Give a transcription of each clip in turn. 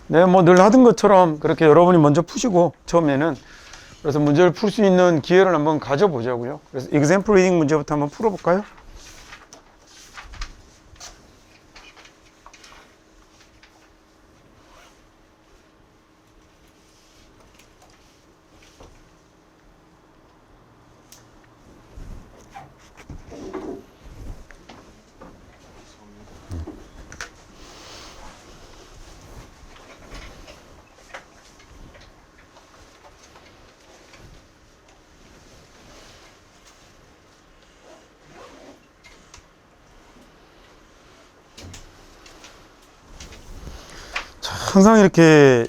네, 뭐 늘 하던 것처럼 그렇게 여러분이 먼저 푸시고 처음에는 그래서 문제를 풀 수 있는 기회를 한번 가져보자고요. 그래서 example reading 문제부터 한번 풀어볼까요? 항상 이렇게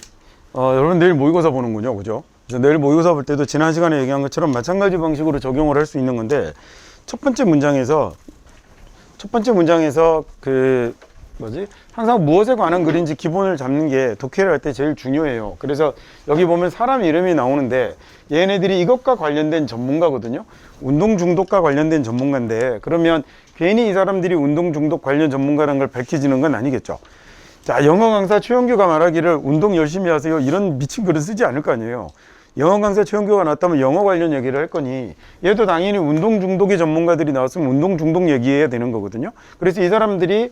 여러분 내일 모의고사 보는군요, 그죠? 그래서 내일 모의고사 볼 때도 지난 시간에 얘기한 것처럼 마찬가지 방식으로 적용을 할 수 있는 건데 첫 번째 문장에서 그 항상 무엇에 관한 글인지 기본을 잡는 게 독해를 할 때 제일 중요해요. 그래서 여기 보면 사람 이름이 나오는데 얘네들이 이것과 관련된 전문가거든요. 운동 중독과 관련된 전문가인데 그러면 괜히 이 사람들이 운동 중독 관련 전문가라는 걸 밝혀지는 건 아니겠죠. 자, 영어 강사 최영규가 말하기를 운동 열심히 하세요. 이런 미친 글을 쓰지 않을 거 아니에요. 영어 강사 최영규가 나왔다면 영어 관련 얘기를 할 거니 얘도 당연히 운동 중독의 전문가들이 나왔으면 운동 중독 얘기해야 되는 거거든요. 그래서 이 사람들이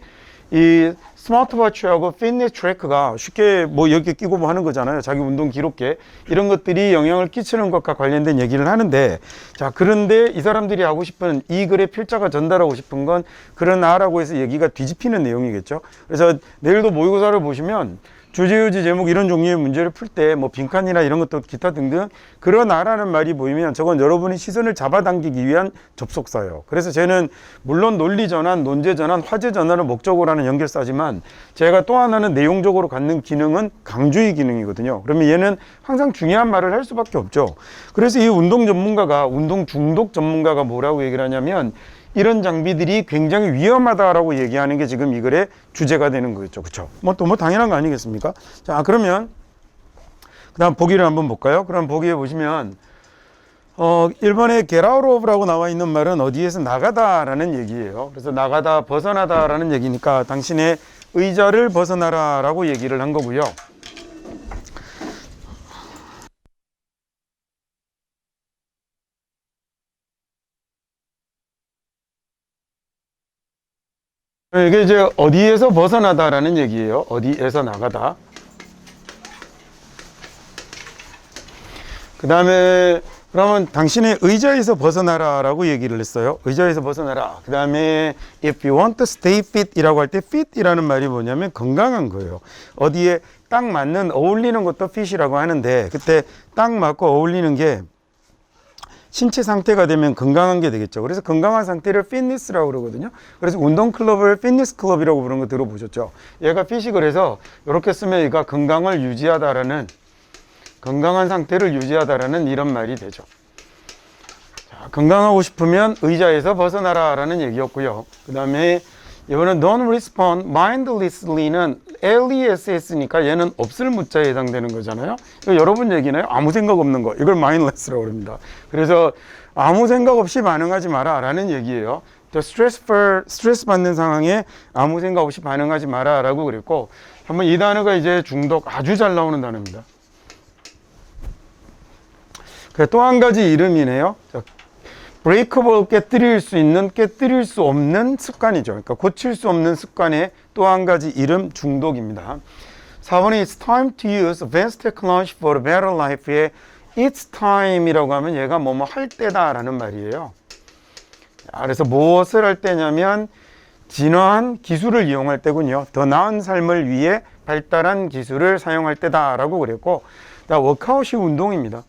이 스마트워치하고 피트니스 트래커가 쉽게 뭐 여기 끼고 뭐 하는 거잖아요. 자기 운동 기록계 이런 것들이 영향을 끼치는 것과 관련된 얘기를 하는데 자, 그런데 이 사람들이 하고 싶은 이 글의 필자가 전달하고 싶은 건 그러나라고 해서 얘기가 뒤집히는 내용이겠죠. 그래서 내일도 모의고사를 보시면 주제유지 제목 이런 종류의 문제를 풀 때 뭐 빈칸이나 이런 것도 기타 등등 그러나라는 말이 보이면 저건 여러분이 시선을 잡아당기기 위한 접속사예요. 그래서 쟤는 물론 논리 전환, 논제 전환, 화제 전환을 목적으로 하는 연결사지만 제가 또 하나는 내용적으로 갖는 기능은 강조의 기능이거든요. 그러면 얘는 항상 중요한 말을 할 수밖에 없죠. 그래서 이 운동 전문가가 운동 중독 전문가가 뭐라고 얘기를 하냐면 이런 장비들이 굉장히 위험하다라고 얘기하는 게 지금 이 글의 주제가 되는 거겠죠. 그렇죠? 뭐 당연한 거 아니겠습니까? 자, 그러면 그다음 보기를 한번 볼까요? 그럼 보기에 보시면 1번에 get out of라고 나와 있는 말은 어디에서 나가다라는 얘기예요. 그래서 나가다, 벗어나다라는 얘기니까 당신의 의자를 벗어나라라고 얘기를 한 거고요. 이게 이제 어디에서 벗어나다라는 얘기예요. 어디에서 나가다. 그 다음에 그러면 당신의 의자에서 벗어나라라고 얘기를 했어요. 의자에서 벗어나라. 그 다음에 if you want to stay fit 이라고 할 때 fit 이라는 말이 뭐냐면 건강한 거예요. 어디에 딱 맞는 어울리는 것도 fit이라고 하는데 그때 딱 맞고 어울리는 게 신체 상태가 되면 건강한 게 되겠죠. 그래서 건강한 상태를 피트니스라고 그러거든요. 그래서 운동 클럽을 피트니스 클럽이라고 부르는 거 들어보셨죠? 얘가 핏이 그래서 이렇게 쓰면 얘가 건강을 유지하다라는 건강한 상태를 유지하다라는 이런 말이 되죠. 자, 건강하고 싶으면 의자에서 벗어나라라는 얘기였고요. 그 다음에 이번엔 don't respond mindlessly는 LESS니까 얘는 없을 문자에 해당되는 거잖아요. 이거 여러분 얘기나요? 아무 생각 없는 거. 이걸 mindless라고 합니다. 그래서 아무 생각 없이 반응하지 마라 라는 얘기예요. 스트레스 받는 상황에 아무 생각 없이 반응하지 마라 라고 그랬고 한번 이 단어가 이제 중독 아주 잘 나오는 단어입니다. 또 한 가지 이름이네요. 브레이커블 깨뜨릴 수 있는 깨뜨릴 수 없는 습관이죠. 그러니까 고칠 수 없는 습관의 또 한 가지 이름 중독입니다. 4번에 It's time to use advanced technology for a better life에 It's time이라고 하면 얘가 뭐뭐 할 때다라는 말이에요. 그래서 무엇을 할 때냐면 진화한 기술을 이용할 때군요. 더 나은 삶을 위해 발달한 기술을 사용할 때다라고 그랬고 워크아웃이 운동입니다.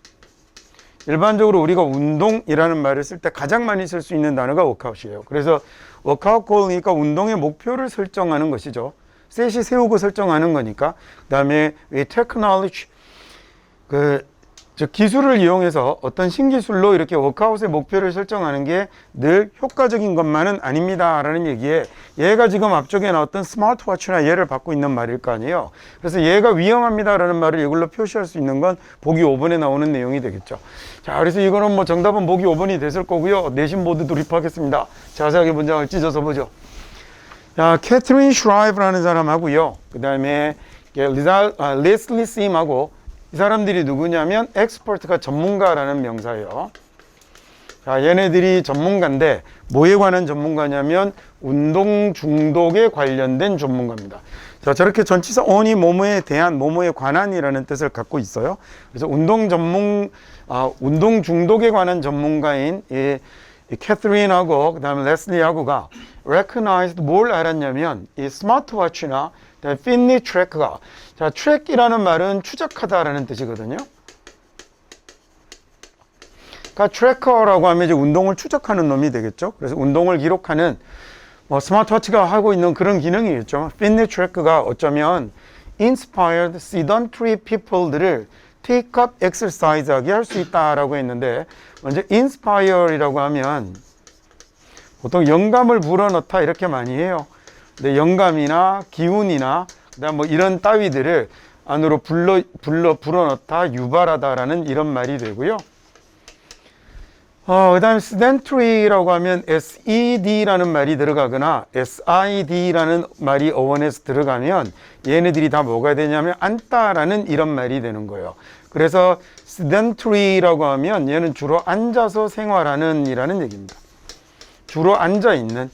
일반적으로 우리가 운동이라는 말을 쓸 때 가장 많이 쓸 수 있는 단어가 워크아웃이에요. 그래서 워크아웃 골이니까 운동의 목표를 설정하는 것이죠. 셋이 세우고 설정하는 거니까. 그 다음에 테크놀로지, 즉 기술을 이용해서 어떤 신기술로 이렇게 워크아웃의 목표를 설정하는 게 늘 효과적인 것만은 아닙니다 라는 얘기에 얘가 지금 앞쪽에 나왔던 스마트워치나 얘를 받고 있는 말일 거 아니에요. 그래서 얘가 위험합니다 라는 말을 이걸로 표시할 수 있는 건 보기 5번에 나오는 내용이 되겠죠. 자, 그래서 이거는 뭐 정답은 보기 5번이 됐을 거고요. 내신 모두 돌입하겠습니다. 자세하게 문장을 찢어서 보죠. 자, 캐트린 슈라이브라는 사람 하고요. 그 다음에 레슬리 심하고 이 사람들이 누구냐면 expert가 전문가라는 명사예요. 자, 얘네들이 전문가인데 뭐에 관한 전문가냐면 운동 중독에 관련된 전문가입니다. 자, 저렇게 전치사 on이 뭐뭐에 대한 뭐뭐에 관한이라는 뜻을 갖고 있어요. 그래서 운동 중독에 관한 전문가인 이 캐서린하고 그다음에 레슬리하고가 recognized 뭘 알았냐면 이 스마트워치나 피트니스 트래커가 자, 트랙이라는 말은 추적하다라는 뜻이거든요. 그러니까 트래커라고 하면 이제 운동을 추적하는 놈이 되겠죠. 그래서 운동을 기록하는 스마트워치가 하고 있는 그런 기능이겠죠. 피트니스 트래커가 어쩌면 inspired sedentary people들을 take up exercise 하게 할 수 있다라고 했는데 먼저 inspire이라고 하면 보통 영감을 불어넣다 이렇게 많이 해요. 근데 영감이나 기운이나 그다음 뭐 이런 따위들을 안으로 불어넣다 유발하다라는 이런 말이 되고요. 그 다음에 sedentary라고 하면 SED라는 말이 들어가거나 SID라는 말이 어원에서 들어가면 얘네들이 다 뭐가 되냐면 앉다라는 이런 말이 되는 거예요. 그래서 sedentary라고 하면 얘는 주로 앉아서 생활하는 이라는 얘기입니다. 주로 앉아 있는.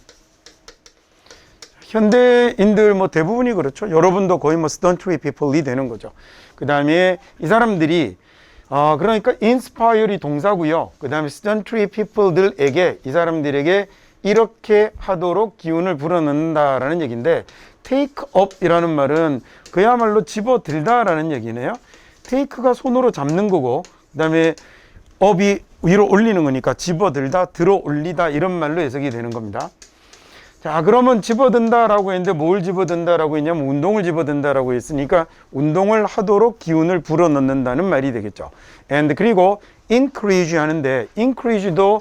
현대인들 뭐 대부분이 그렇죠. 여러분도 거의 뭐 sedentary people이 되는 거죠. 그 다음에 이 사람들이 그러니까 inspire이 동사고요. 그 다음에 sedentary people들에게 이 사람들에게 이렇게 하도록 기운을 불어넣는다라는 얘기인데 take up이라는 말은 그야말로 집어들다라는 얘기네요. take가 손으로 잡는 거고 그 다음에 up이 위로 올리는 거니까 집어들다, 들어 올리다 이런 말로 해석이 되는 겁니다. 자, 그러면 집어든다라고 했는데 뭘 집어든다라고 했냐면 운동을 집어든다라고 했으니까 운동을 하도록 기운을 불어넣는다는 말이 되겠죠. and 그리고 increase 하는데 increase도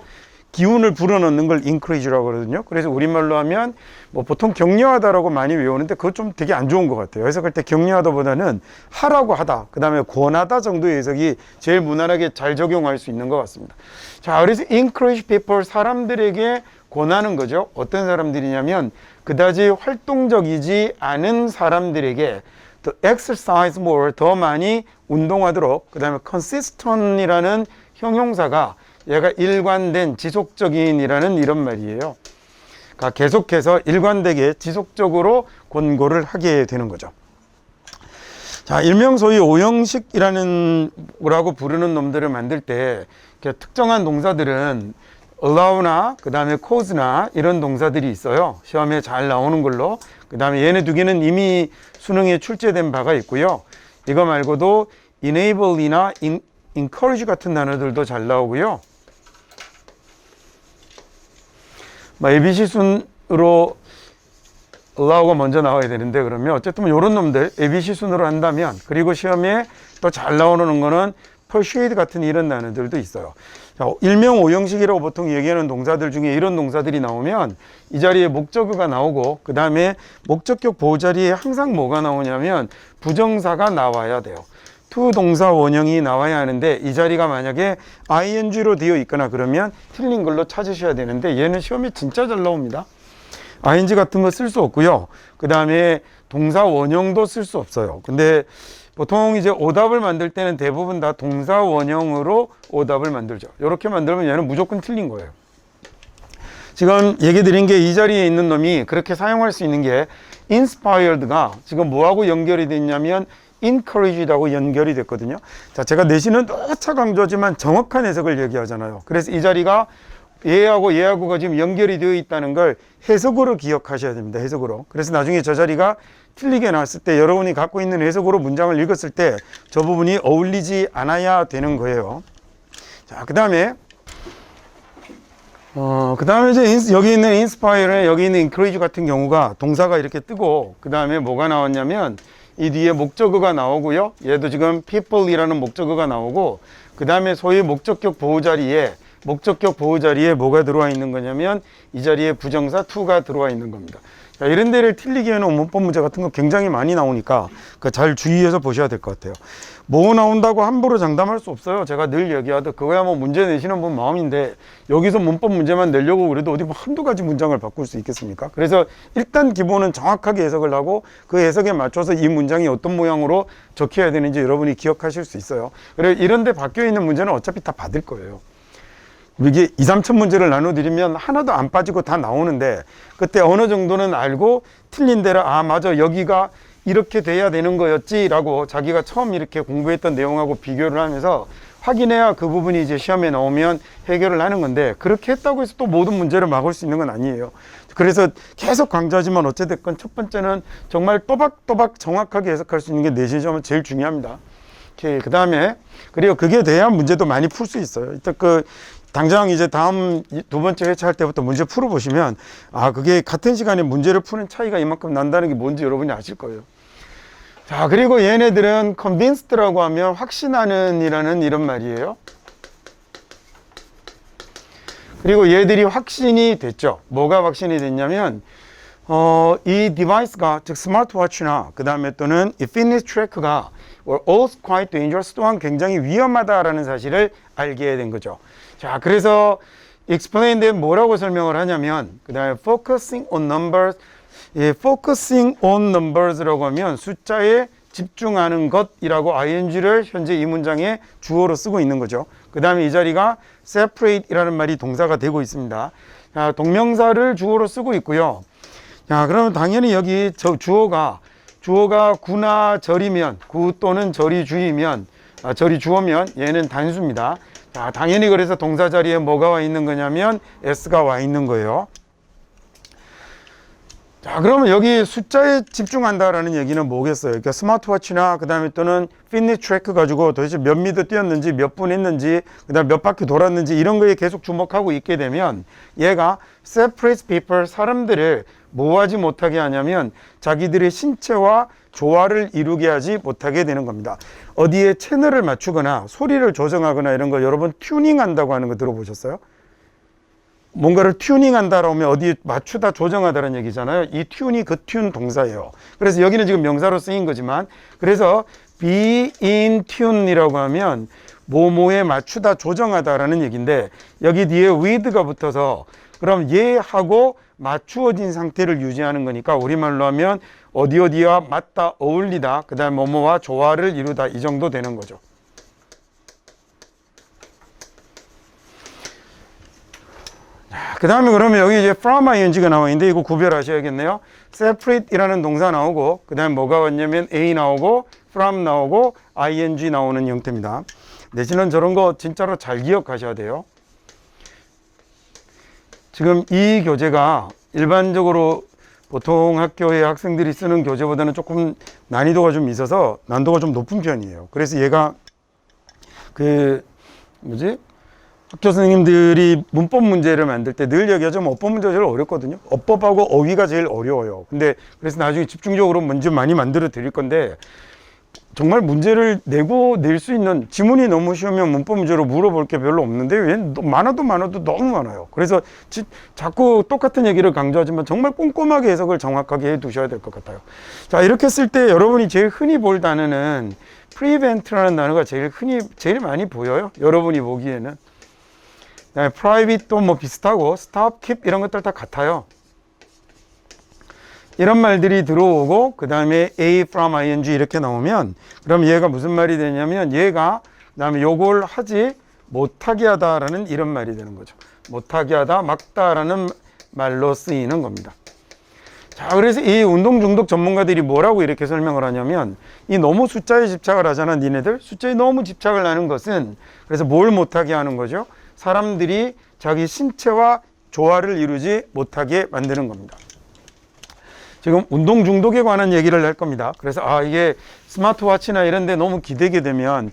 기운을 불어넣는 걸 increase라고 그러거든요. 그래서 우리말로 하면 뭐 보통 격려하다라고 많이 외우는데 그거 좀 되게 안 좋은 것 같아요. 해석할 때 격려하다보다는 하라고 하다, 그 다음에 권하다 정도의 해석이 제일 무난하게 잘 적용할 수 있는 것 같습니다. 자, 그래서 encourage people 사람들에게 권하는 거죠. 어떤 사람들이냐면 그다지 활동적이지 않은 사람들에게 to exercise more 더 많이 운동하도록 그 다음에 consistent이라는 형용사가 얘가 일관된 지속적인이라는 이런 말이에요. 그러니까 계속해서 일관되게 지속적으로 권고를 하게 되는 거죠. 자, 일명 소위 오형식이라는 거라고 부르는 놈들을 만들 때 특정한 동사들은 allow나 그 다음에 cause나 이런 동사들이 있어요. 시험에 잘 나오는 걸로. 그 다음에 얘네 두 개는 이미 수능에 출제된 바가 있고요. 이거 말고도 enable이나 encourage 같은 단어들도 잘 나오고요. ABC 순으로 allow가 먼저 나와야 되는데 그러면 어쨌든 이런 놈들 ABC 순으로 한다면 그리고 시험에 또 잘 나오는 거는 persuade 같은 이런 단어들도 있어요. 자, 일명 오형식이라고 보통 얘기하는 동사들 중에 이런 동사들이 나오면 이 자리에 목적어가 나오고 그 다음에 목적격 보호 자리에 항상 뭐가 나오냐면 부정사가 나와야 돼요. to 동사 원형이 나와야 하는데 이 자리가 만약에 ing로 되어 있거나 그러면 틀린 걸로 찾으셔야 되는데 얘는 시험에 진짜 잘 나옵니다. ing 같은 거 쓸 수 없고요. 그 다음에 동사 원형도 쓸 수 없어요. 근데 보통 이제 오답을 만들 때는 대부분 다 동사 원형으로 오답을 만들죠. 이렇게 만들면 얘는 무조건 틀린 거예요. 지금 얘기 드린 게 이 자리에 있는 놈이 그렇게 사용할 수 있는 게 inspired가 지금 뭐하고 연결이 됐냐면 encouraged하고 연결이 됐거든요. 자, 제가 내신은 너차 강조하지만 정확한 해석을 얘기하잖아요. 그래서 이 자리가 얘하고가 지금 연결이 되어 있다는 걸 해석으로 기억하셔야 됩니다. 해석으로. 그래서 나중에 저 자리가 틀리게 나왔을 때 여러분이 갖고 있는 해석으로 문장을 읽었을 때 저 부분이 어울리지 않아야 되는 거예요. 자, 그 다음에 이제 여기 있는 inspire, 여기 있는 encourage 같은 경우가 동사가 이렇게 뜨고 그 다음에 뭐가 나왔냐면 이 뒤에 목적어가 나오고요. 얘도 지금 people이라는 목적어가 나오고 그 다음에 소위 목적격 보호 자리에 뭐가 들어와 있는 거냐면 이 자리에 부정사 to가 들어와 있는 겁니다. 자, 이런 데를 틀리기에는 문법 문제 같은 거 굉장히 많이 나오니까 잘 주의해서 보셔야 될 것 같아요. 뭐 나온다고 함부로 장담할 수 없어요. 제가 늘 얘기하듯 그거야 뭐 문제 내시는 분 마음인데 여기서 문법 문제만 내려고 그래도 어디 뭐 한두 가지 문장을 바꿀 수 있겠습니까? 그래서 일단 기본은 정확하게 해석을 하고 그 해석에 맞춰서 이 문장이 어떤 모양으로 적혀야 되는지 여러분이 기억하실 수 있어요. 그리고 이런 데 바뀌어 있는 문제는 어차피 다 받을 거예요. 이게 2, 3천 문제를 나눠드리면 하나도 안 빠지고 다 나오는데 그때 어느 정도는 알고 틀린 데를 아 맞아 여기가 이렇게 돼야 되는 거였지 라고 자기가 처음 이렇게 공부했던 내용하고 비교를 하면서 확인해야 그 부분이 이제 시험에 나오면 해결을 하는 건데 그렇게 했다고 해서 또 모든 문제를 막을 수 있는 건 아니에요. 그래서 계속 강조하지만 어찌됐건 첫 번째는 정말 또박또박 정확하게 해석할 수 있는 게 내신시험은 제일 중요합니다. 그 다음에 그리고 그게 돼야 문제도 많이 풀 수 있어요. 일단 당장 이제 다음 두 번째 회차할 때부터 문제 풀어보시면 아 그게 같은 시간에 문제를 푸는 차이가 이만큼 난다는 게 뭔지 여러분이 아실 거예요. 자 그리고 얘네들은 convinced라고 하면 확신하는 이라는 이런 말이에요. 그리고 얘들이 확신이 됐죠. 뭐가 확신이 됐냐면 이 디바이스가 즉 스마트워치나 그 다음에 또는 이 피트니스 트래커가 were also quite dangerous 또한 굉장히 위험하다라는 사실을 알게 된 거죠. 자, 그래서 explained에 뭐라고 설명을 하냐면 그 다음에 focusing on numbers focusing on numbers라고 하면 숫자에 집중하는 것이라고 ing를 현재 이 문장에 주어로 쓰고 있는 거죠. 그 다음에 이 자리가 separate이라는 말이 동사가 되고 있습니다. 자, 동명사를 주어로 쓰고 있고요. 자, 그러면 당연히 여기 주어가 구나 절이면 구 또는 절이 주이면 절이 주어면 얘는 단수입니다. 자, 당연히 그래서 동사 자리에 뭐가 와 있는 거냐면 s가 와 있는 거예요. 자, 그러면 여기 숫자에 집중한다라는 얘기는 뭐겠어요? 그러니까 스마트워치나 그 다음에 또는 피트니스 트래커 가지고 도대체 몇 미터 뛰었는지 몇 분 했는지 그 다음에 몇 바퀴 돌았는지 이런 거에 계속 주목하고 있게 되면 얘가 separates people 사람들을 뭐 하지 못하게 하냐면 자기들의 신체와 조화를 이루게 하지 못하게 되는 겁니다. 어디에 채널을 맞추거나 소리를 조정하거나 이런 거 여러분 튜닝한다고 하는 거 들어보셨어요? 뭔가를 튜닝한다라고 하면 어디에 맞추다 조정하다는 얘기잖아요. 이 튜닝이 그 튠 동사예요. 그래서 여기는 지금 명사로 쓰인 거지만 그래서 be in tune이라고 하면 뭐뭐에 맞추다 조정하다라는 얘기인데 여기 뒤에 with가 붙어서 그럼 얘하고 맞추어진 상태를 유지하는 거니까 우리말로 하면 어디와 맞다 어울리다 그 다음에 뭐뭐와 조화를 이루다 이 정도 되는 거죠. 그 다음에 그러면 여기 이제 from ing가 나와 있는데 이거 구별하셔야겠네요. separate이라는 동사 나오고 그 다음에 뭐가 왔냐면 a 나오고 from 나오고 ing 나오는 형태입니다. 내지는 저런 거 진짜로 잘 기억하셔야 돼요. 지금 이 교재가 일반적으로 보통 학교의 학생들이 쓰는 교재보다는 조금 난이도가 좀 있어서 난도가 좀 높은 편이에요. 그래서 얘가 학교 선생님들이 문법 문제를 만들 때 늘 얘기하자면 어법 문제가 제일 어렵거든요. 어법하고 어휘가 제일 어려워요. 근데 그래서 나중에 집중적으로 문제 많이 만들어 드릴 건데 정말 문제를 낼 수 있는 지문이 너무 쉬우면 문법 문제로 물어볼 게 별로 없는데 왜 많아도 너무 많아요. 그래서 자꾸 똑같은 얘기를 강조하지만 정말 꼼꼼하게 해석을 정확하게 해 두셔야 될 것 같아요. 자, 이렇게 쓸 때 여러분이 제일 흔히 볼 단어는 prevent라는 단어가 제일 많이 보여요. 여러분이 보기에는. private도 뭐 비슷하고 stop, keep 이런 것들 다 같아요. 이런 말들이 들어오고 그 다음에 a from ing 이렇게 나오면 그럼 얘가 무슨 말이 되냐면 얘가 그 다음에 요걸 하지 못하게 하다라는 이런 말이 되는 거죠. 못하게 하다, 막다라는 말로 쓰이는 겁니다. 자, 그래서 이 운동 중독 전문가들이 뭐라고 이렇게 설명을 하냐면 이 너무 숫자에 집착을 하잖아 니네들. 숫자에 너무 집착을 하는 것은 그래서 뭘 못하게 하는 거죠? 사람들이 자기 신체와 조화를 이루지 못하게 만드는 겁니다. 지금 운동 중독에 관한 얘기를 할 겁니다. 그래서 이게 스마트워치나 이런 데 너무 기대게 되면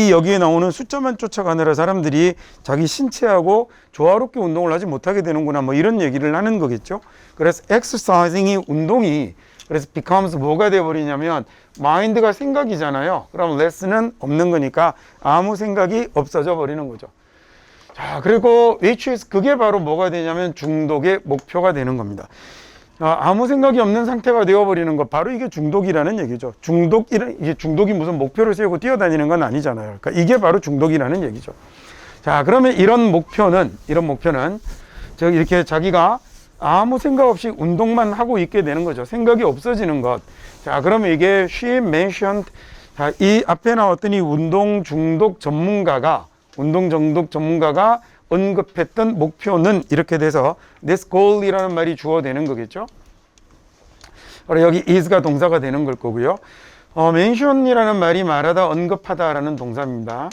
여기에 나오는 숫자만 쫓아가느라 사람들이 자기 신체하고 조화롭게 운동을 하지 못하게 되는구나 뭐 이런 얘기를 하는 거겠죠. 그래서 exercising이 운동이 그래서 becomes 뭐가 되어버리냐면 마인드가 생각이잖아요. 그럼 less는 없는 거니까 아무 생각이 없어져 버리는 거죠. 자, 그리고 which is 그게 바로 뭐가 되냐면 중독의 목표가 되는 겁니다. 아무 생각이 없는 상태가 되어버리는 것, 바로 이게 중독이라는 얘기죠. 이게 중독이 무슨 목표를 세우고 뛰어다니는 건 아니잖아요. 그러니까 이게 바로 중독이라는 얘기죠. 자, 그러면 이런 목표는 이렇게 자기가 아무 생각 없이 운동만 하고 있게 되는 거죠. 생각이 없어지는 것. 자, 그러면 이게 she mentioned, 자, 이 앞에 나왔던 이 운동 중독 전문가가 언급했던 목표는 이렇게 돼서 this goal이라는 말이 주어되는 거겠죠. 그리고 여기 is가 동사가 되는 걸 거고요. mention이라는 말이 말하다, 언급하다라는 동사입니다.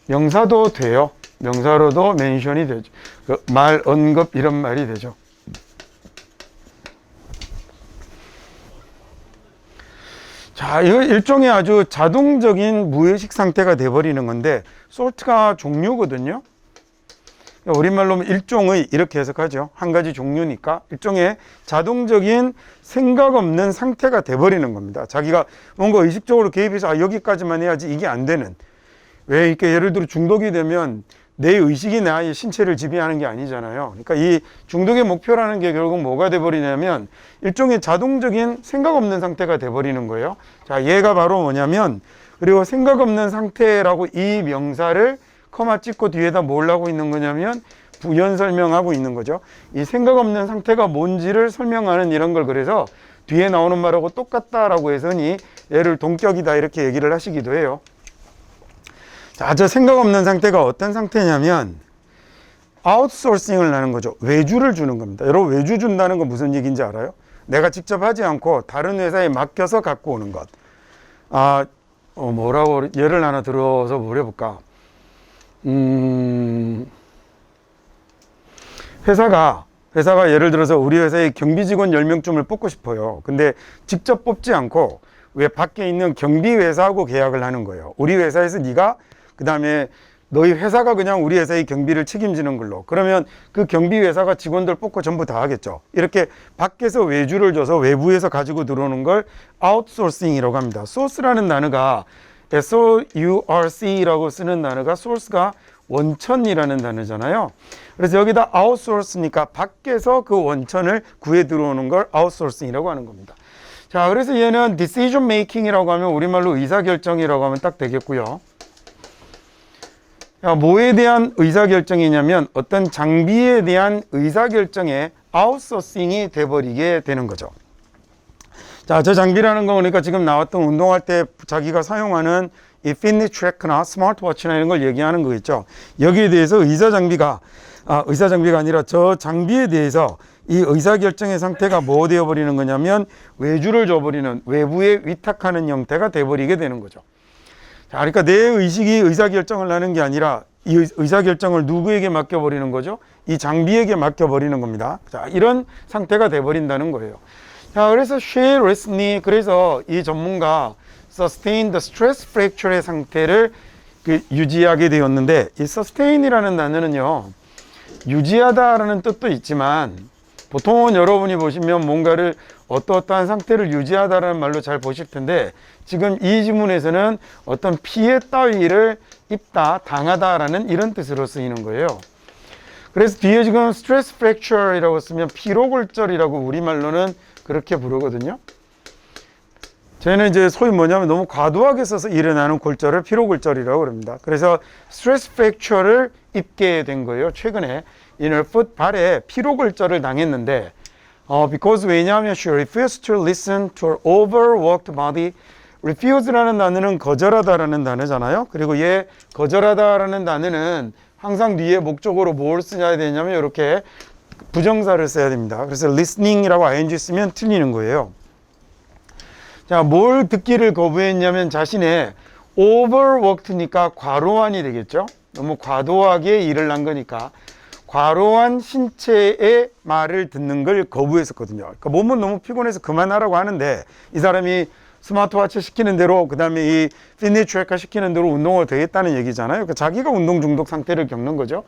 명사도 돼요. 명사로도 mention이 되죠. 말, 언급 이런 말이 되죠. 자, 이거 일종의 아주 자동적인 무의식 상태가 돼버리는 건데, sort가 종류거든요. 우리말로 일종의, 이렇게 해석하죠. 한 가지 종류니까 일종의 자동적인 생각 없는 상태가 돼버리는 겁니다. 자기가 뭔가 의식적으로 개입해서 여기까지만 해야지, 이게 안 되는. 왜 이렇게 예를 들어 중독이 되면 내 의식이 나의 신체를 지배하는 게 아니잖아요. 그러니까 이 중독의 목표라는 게 결국 뭐가 돼버리냐면 일종의 자동적인 생각 없는 상태가 돼버리는 거예요. 자, 얘가 바로 뭐냐면, 그리고 생각 없는 상태라고 이 명사를 커마 찍고 뒤에다 뭘 하고 있는 거냐면 부연 설명하고 있는 거죠. 이 생각 없는 상태가 뭔지를 설명하는 이런 걸, 그래서 뒤에 나오는 말하고 똑같다라고 해서니 얘를 동격이다 이렇게 얘기를 하시기도 해요. 자, 저 생각 없는 상태가 어떤 상태냐면 아웃소싱을 하는 거죠. 외주를 주는 겁니다. 여러분, 외주 준다는 건 무슨 얘기인지 알아요? 내가 직접 하지 않고 다른 회사에 맡겨서 갖고 오는 것. 뭐라고 예를 하나 들어서 뭘 해볼까? 회사가 예를 들어서 우리 회사에 경비 직원 10명쯤을 뽑고 싶어요. 근데 직접 뽑지 않고 왜 밖에 있는 경비 회사하고 계약을 하는 거예요. 우리 회사에서 네가 그 다음에 너희 회사가 그냥 우리 회사의 경비를 책임지는 걸로. 그러면 그 경비 회사가 직원들 뽑고 전부 다 하겠죠. 이렇게 밖에서 외주를 줘서 외부에서 가지고 들어오는 걸 아웃소싱이라고 합니다. source라는 단어가 S-O-U-R-C라고 쓰는 단어가 source가 원천이라는 단어잖아요. 그래서 여기다 outsource니까 밖에서 그 원천을 구해 들어오는 걸 outsourcing이라고 하는 겁니다. 자, 그래서 얘는 decision making이라고 하면 우리말로 의사결정이라고 하면 딱 되겠고요. 뭐에 대한 의사결정이냐면 어떤 장비에 대한 의사결정에 아웃소싱이 돼버리게 되는 거죠. 자, 저 장비라는 거 그러니까 지금 나왔던 운동할 때 자기가 사용하는 이 피트니스 트래커나 스마트워치나 이런 걸 얘기하는 거겠죠. 여기에 대해서 의사장비가 아니라 저 장비에 대해서 이 의사결정의 상태가 뭐 되어버리는 거냐면 외주를 줘버리는, 외부에 위탁하는 형태가 돼버리게 되는 거죠. 자, 그러니까 내 의식이 의사결정을 하는 게 아니라 이 의사결정을 누구에게 맡겨버리는 거죠? 이 장비에게 맡겨버리는 겁니다. 자, 이런 상태가 돼버린다는 거예요. 자, 그래서 she recently, 그래서 이 전문가 sustain the stress fracture의 상태를 유지하게 되었는데, 이 sustain이라는 단어는요, 유지하다라는 뜻도 있지만 보통은 여러분이 보시면 뭔가를 어떠한 상태를 유지하다라는 말로 잘 보실 텐데, 지금 이 지문에서는 어떤 피해 따위를 입다, 당하다라는 이런 뜻으로 쓰이는 거예요. 그래서 뒤에 지금 스트레스 프랙처이라고 쓰면 피로골절이라고 우리말로는 그렇게 부르거든요. 저희는 이제 소위 뭐냐면 너무 과도하게 써서 일어나는 골절을 피로골절이라고 그럽니다. 그래서 스트레스 프랙처를 입게 된 거예요. 최근에 inner foot, 발에 피로골절을 당했는데 because 왜냐하면 she refused to listen to her overworked body. refuse라는 단어는 거절하다라는 단어잖아요. 그리고 얘 거절하다라는 단어는 항상 뒤에 목적으로 뭘 쓰냐 되냐면 이렇게 부정사를 써야 됩니다. 그래서 listening이라고 ing 쓰면 틀리는 거예요. 자, 뭘 듣기를 거부했냐면 자신의 overworked니까 과로한이 되겠죠. 너무 과도하게 일을 한 거니까 과로한 신체의 말을 듣는 걸 거부했었거든요. 그러니까 몸은 너무 피곤해서 그만하라고 하는데 이 사람이 스마트워치 시키는 대로, 그 다음에 이 피트니스 트래커 시키는 대로 운동을 되겠다는 얘기잖아요. 그러니까 자기가 운동 중독 상태를 겪는 거죠.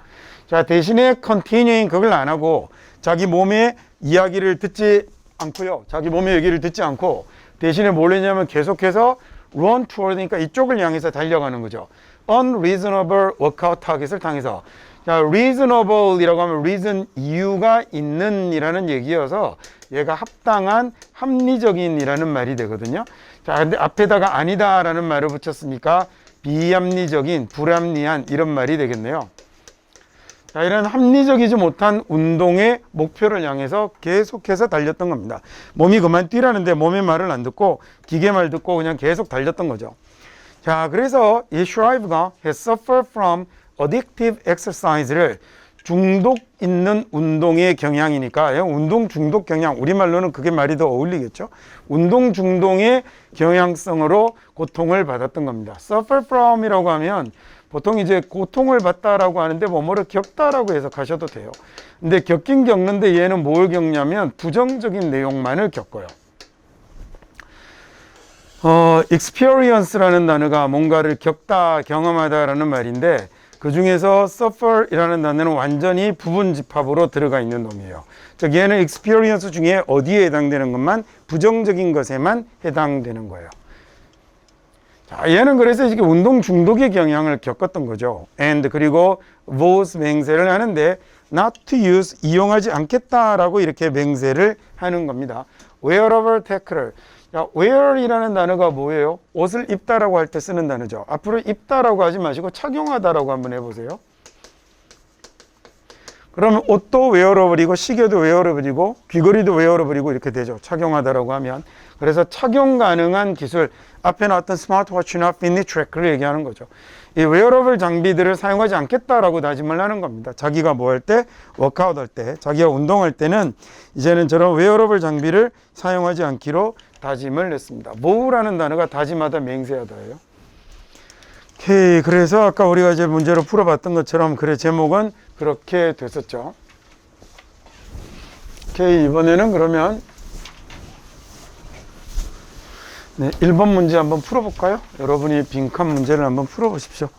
자, 대신에 continuing 그걸 안 하고 자기 몸의 이야기를 듣지 않고요. 자기 몸의 얘기를 듣지 않고 대신에 뭘 했냐면 계속해서 run toward, 그러니까 이쪽을 향해서 달려가는 거죠. unreasonable workout target을 당해서 자, reasonable이라고 하면 reason, 이유가 있는 이라는 얘기여서 얘가 합당한, 합리적인 이라는 말이 되거든요. 자, 근데 앞에다가 아니다라는 말을 붙였으니까 비합리적인, 불합리한 이런 말이 되겠네요. 자, 이런 합리적이지 못한 운동의 목표를 향해서 계속해서 달렸던 겁니다. 몸이 그만 뛰라는데 몸의 말을 안 듣고 기계 말 듣고 그냥 계속 달렸던 거죠. 자, 그래서 이 슈라이브가 has suffered from addictive exercise를 중독 있는 운동의 경향이니까 운동 중독 경향, 우리말로는 그게 말이 더 어울리겠죠. 운동 중독의 경향성으로 고통을 받았던 겁니다. suffer from 이라고 하면 보통 이제 고통을 받다라고 하는데 뭐뭐를 겪다라고 해석하셔도 돼요. 근데 겪긴 겪는데 얘는 뭘 겪냐면 부정적인 내용만을 겪어요. experience라는 단어가 뭔가를 겪다, 경험하다라는 말인데 그 중에서 suffer이라는 단어는 완전히 부분 집합으로 들어가 있는 놈이에요. 즉 얘는 experience 중에 어디에 해당되는 것만, 부정적인 것에만 해당되는 거예요. 자, 얘는 그래서 이렇게 운동 중독의 경향을 겪었던 거죠. and 그리고 was 맹세를 하는데 not to use, 이용하지 않겠다라고 이렇게 맹세를 하는 겁니다. wearable tackle. 자, wear이라는 단어가 뭐예요? 옷을 입다라고 할 때 쓰는 단어죠. 앞으로 입다라고 하지 마시고 착용하다라고 한번 해보세요. 그러면 옷도 wearable이고 시계도 wearable이고 귀걸이도 wearable이고 이렇게 되죠. 착용하다라고 하면. 그래서 착용 가능한 기술, 앞에 나왔던 스마트워치나 피트니스 트래커를 얘기하는 거죠. 이 wearable 장비들을 사용하지 않겠다라고 다짐을 하는 겁니다. 자기가 뭐 할 때, 워크아웃 할 때, 자기가 운동할 때는 이제는 저런 wearable 장비를 사용하지 않기로 다짐을 했습니다. 모우라는 단어가 다짐하다, 맹세하다예요. 오케이, 그래서 아까 우리가 이제 문제로 풀어봤던 것처럼 그래 제목은 그렇게 됐었죠. 오케이, 이번에는 그러면 네, 1번 문제 한번 풀어볼까요? 여러분이 빈칸 문제를 한번 풀어보십시오.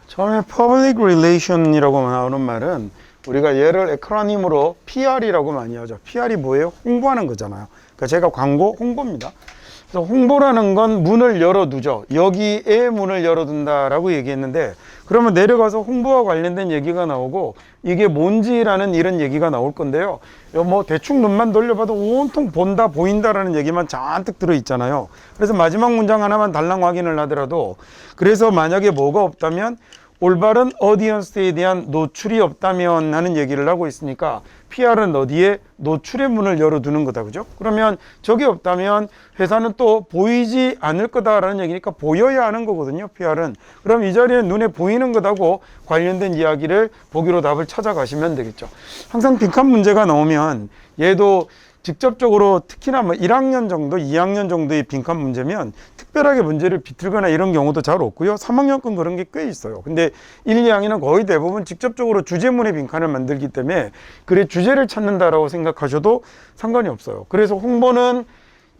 처음에 public relation이라고 나오는 말은 우리가 얘를 에크로님으로 PR이라고 많이 하죠. PR이 뭐예요? 홍보하는 거잖아요. 그러니까 제가 광고 홍보입니다. 그래서 홍보라는 건 문을 열어두죠. 여기에 문을 열어둔다라고 얘기했는데 그러면 내려가서 홍보와 관련된 얘기가 나오고 이게 뭔지라는 이런 얘기가 나올 건데요. 뭐 대충 눈만 돌려봐도 온통 본다, 보인다라는 얘기만 잔뜩 들어있잖아요. 그래서 마지막 문장 하나만 달랑 확인을 하더라도 그래서 만약에 뭐가 없다면 올바른 어디언스에 대한 노출이 없다면 하는 얘기를 하고 있으니까 PR은 어디에? 노출의 문을 열어두는 거다. 그죠? 그러면 저게 없다면 회사는 또 보이지 않을 거다라는 얘기니까 보여야 하는 거거든요. PR은. 그럼 이 자리에 눈에 보이는 것하고 관련된 이야기를 보기로 답을 찾아가시면 되겠죠. 항상 빈칸 문제가 나오면 얘도 직접적으로 특히나 뭐 1학년 정도, 2학년 정도의 빈칸 문제면 특별하게 문제를 비틀거나 이런 경우도 잘 없고요. 3학년 건 그런 게 꽤 있어요. 근데 1, 2학년은 거의 대부분 직접적으로 주제문의 빈칸을 만들기 때문에 그래 주제를 찾는다라고 생각하셔도 상관이 없어요. 그래서 홍보는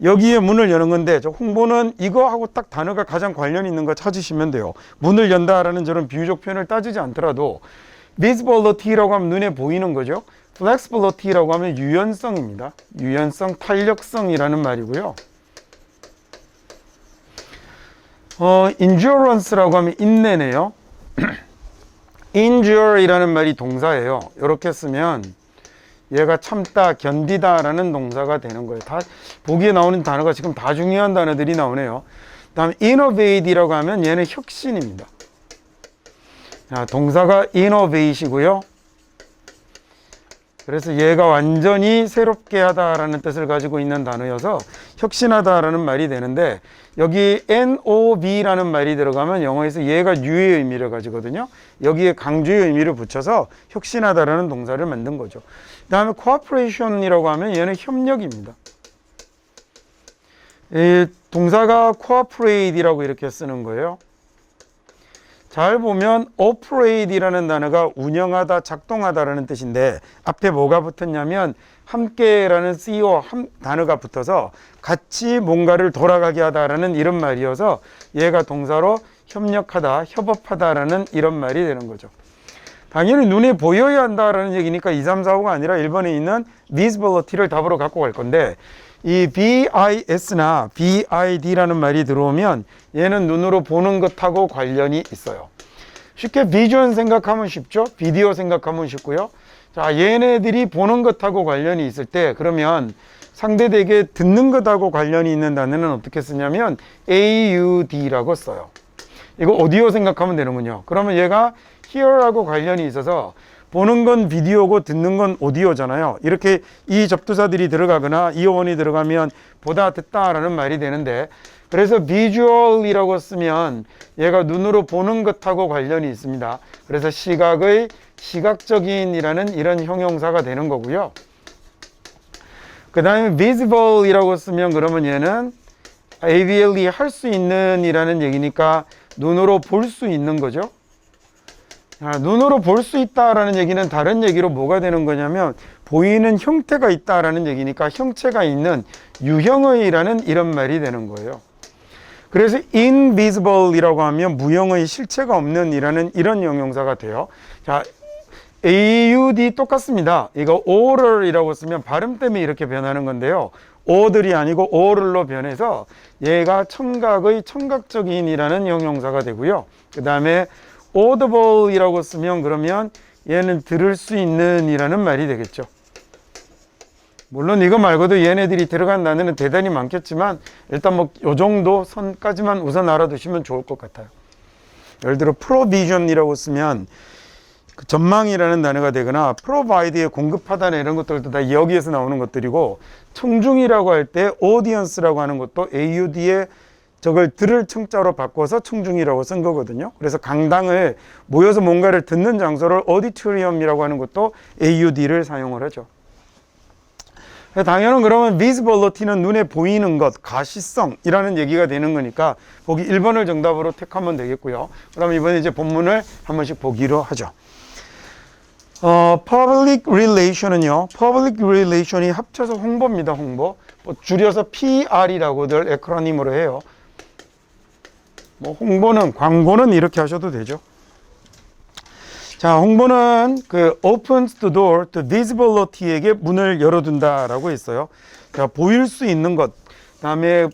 여기에 문을 여는 건데 저 홍보는 이거하고 딱 단어가 가장 관련 있는 거 찾으시면 돼요. 문을 연다라는 저런 비유적 표현을 따지지 않더라도 visibility라고 하면 눈에 보이는 거죠. flexibility라고 하면 유연성입니다. 유연성, 탄력성이라는 말이고요. endurance라고 하면 인내네요. endure이라는 말이 동사예요. 이렇게 쓰면 얘가 참다, 견디다라는 동사가 되는 거예요. 다 보기에 나오는 단어가 지금 다 중요한 단어들이 나오네요. 다음 innovate이라고 하면 얘는 혁신입니다. 자, 동사가 innovate이고요. 그래서 얘가 완전히 새롭게 하다라는 뜻을 가지고 있는 단어여서 혁신하다라는 말이 되는데 여기 NOV라는 말이 들어가면 영어에서 얘가 뉴의 의미를 가지거든요. 여기에 강조의 의미를 붙여서 혁신하다라는 동사를 만든 거죠. 그 다음에 cooperation이라고 하면 얘는 협력입니다. 이 동사가 cooperate이라고 이렇게 쓰는 거예요. 잘 보면 operate이라는 단어가 운영하다, 작동하다라는 뜻인데 앞에 뭐가 붙었냐면 함께라는 CEO 단어가 붙어서 같이 뭔가를 돌아가게 하다라는 이런 말이어서 얘가 동사로 협력하다, 협업하다라는 이런 말이 되는 거죠. 당연히 눈에 보여야 한다라는 얘기니까 2, 3, 4, 5가 아니라 1번에 있는 visibility를 답으로 갖고 갈 건데 이 VIS나 VID라는 말이 들어오면 얘는 눈으로 보는 것하고 관련이 있어요. 쉽게 비전 생각하면 쉽죠? 비디오 생각하면 쉽고요. 자, 얘네들이 보는 것하고 관련이 있을 때 그러면 상대되게 듣는 것하고 관련이 있는 단어는 어떻게 쓰냐면 AUD라고 써요. 이거 오디오 생각하면 되는군요. 그러면 얘가 hear하고 관련이 있어서 보는 건 비디오고 듣는 건 오디오잖아요. 이렇게 이 접두사들이 들어가거나 이어원이 들어가면 보다 듣다라는 말이 되는데 그래서 visual이라고 쓰면 얘가 눈으로 보는 것하고 관련이 있습니다. 그래서 시각의 시각적인이라는 이런 형용사가 되는 거고요. 그 다음에 visible이라고 쓰면 그러면 얘는 AVLE 할 수 있는 이라는 얘기니까 눈으로 볼 수 있는 거죠. 눈으로 볼 수 있다라는 얘기는 다른 얘기로 뭐가 되는 거냐면 보이는 형태가 있다라는 얘기니까 형체가 있는 유형의라는 이런 말이 되는 거예요. 그래서 invisible이라고 하면 무형의 실체가 없는 이라는 이런 형용사가 돼요. 자, AUD 똑같습니다. 이거 oral이라고 쓰면 발음 때문에 이렇게 변하는 건데요. oral이 아니고 oral로 변해서 얘가 청각의 청각적인이라는 형용사가 되고요. 그 다음에 audible이라고 쓰면 그러면 얘는 들을 수 있는 이라는 말이 되겠죠. 물론 이거 말고도 얘네들이 들어간 단어는 대단히 많겠지만 일단 뭐 요 정도 선까지만 우선 알아두시면 좋을 것 같아요. 예를 들어 provision이라고 쓰면 그 전망이라는 단어가 되거나 provide에 공급하다는 이런 것들도 다 여기에서 나오는 것들이고 청중이라고 할 때 audience라고 하는 것도 AUD에 저걸 들을 청자로 바꿔서 청중이라고 쓴 거거든요. 그래서 강당을 모여서 뭔가를 듣는 장소를 auditorium이라고 하는 것도 AUD를 사용을 하죠. 당연은 그러면 visibility는 눈에 보이는 것, 가시성이라는 얘기가 되는 거니까 보기 1번을 정답으로 택하면 되겠고요. 그럼 이번에 이제 본문을 한 번씩 보기로 하죠. public relation은요. public relation이 합쳐서 홍보입니다. 홍보. 줄여서 PR이라고들 에크로님으로 해요. 뭐 홍보는 광고는 이렇게 하셔도 되죠. 자, 홍보는 그 opens the door to visibility에게 문을 열어둔다라고 했어요. 자, 보일 수 있는 것. 그다음에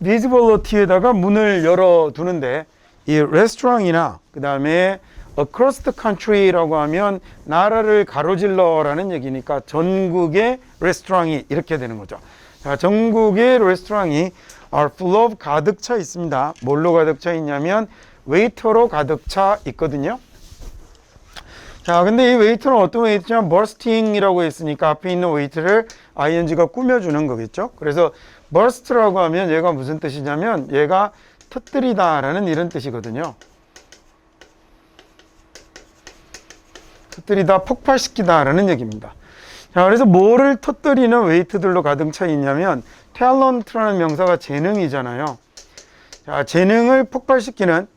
visibility에다가 문을 열어두는데 이 레스토랑이나 그다음에 across the country라고 하면 나라를 가로질러라는 얘기니까 전국의 레스토랑이 이렇게 되는 거죠. 자, 전국의 레스토랑이 are full of 가득 차 있습니다. 뭘로 가득 차 있냐면 웨이터로 가득 차 있거든요. 자, 근데 이 웨이터는 어떤 웨이터냐면 bursting이라고 했으니까 앞에 있는 웨이터를 ing가 꾸며주는 거겠죠. 그래서 burst라고 하면 얘가 무슨 뜻이냐면 얘가 터뜨리다 라는 이런 뜻이거든요. 터뜨리다, 폭발시키다 라는 얘기입니다. 자, 그래서 뭐를 터뜨리는 웨이트들로 가득 차 있냐면 탤런트라는 명사가 재능이잖아요. 자, 재능을 폭발시키는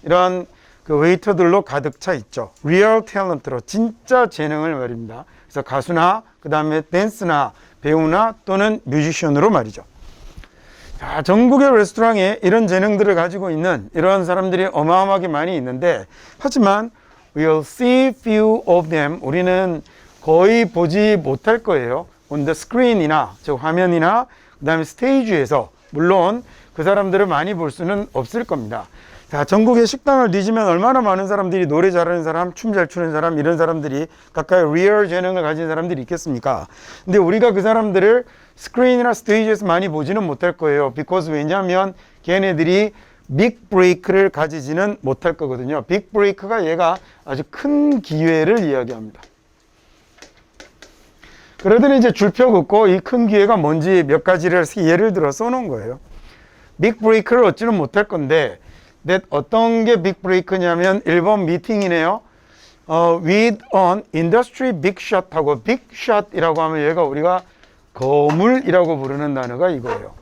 이런 그 웨이터들로 가득 차 있죠. 리얼 탤런트로 진짜 재능을 말입니다. 그래서 가수나 그 다음에 댄스나 배우나 또는 뮤지션으로 말이죠. 자, 전국의 레스토랑에 이런 재능들을 가지고 있는 이런 사람들이 어마어마하게 많이 있는데 하지만 we'll see few of them. 우리는 거의 보지 못할 거예요. on the screen이나 즉 화면이나 그 다음에 스테이지에서 물론 그 사람들을 많이 볼 수는 없을 겁니다. 자, 전국의 식당을 뒤지면 얼마나 많은 사람들이 노래 잘하는 사람, 춤 잘 추는 사람 이런 사람들이 각각 리얼 재능을 가진 사람들이 있겠습니까? 근데 우리가 그 사람들을 스크린이나 스테이지에서 많이 보지는 못할 거예요. because 왜냐하면 걔네들이 빅 브레이크를 가지지는 못할 거거든요. 빅 브레이크가 얘가 아주 큰 기회를 이야기합니다. 그러더니 이제 줄표 긋고 이 큰 기회가 뭔지 몇 가지를 예를 들어 써놓은 거예요. 빅 브레이크를 얻지는 못할 건데 어떤 게 빅 브레이크냐면 1번 미팅이네요. with an industry big shot 하고 big shot이라고 하면 얘가 우리가 거물이라고 부르는 단어가 이거예요.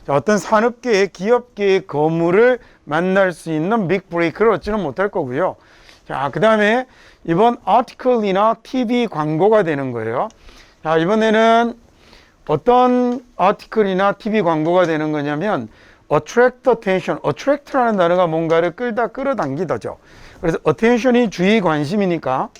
자, 어떤 산업계의 기업계의 거물을 만날 수 있는 빅 브레이크를 얻지는 못할 거고요. 자, 그 다음에 이번 아티클이나 TV 광고가 되는 거예요. 자, 이번에는 어떤 아티클이나 TV 광고가 되는 거냐면 attract attention, attract라는 단어가 뭔가를 끌다, 끌어당기다죠. 그래서 attention이 주의 관심이니까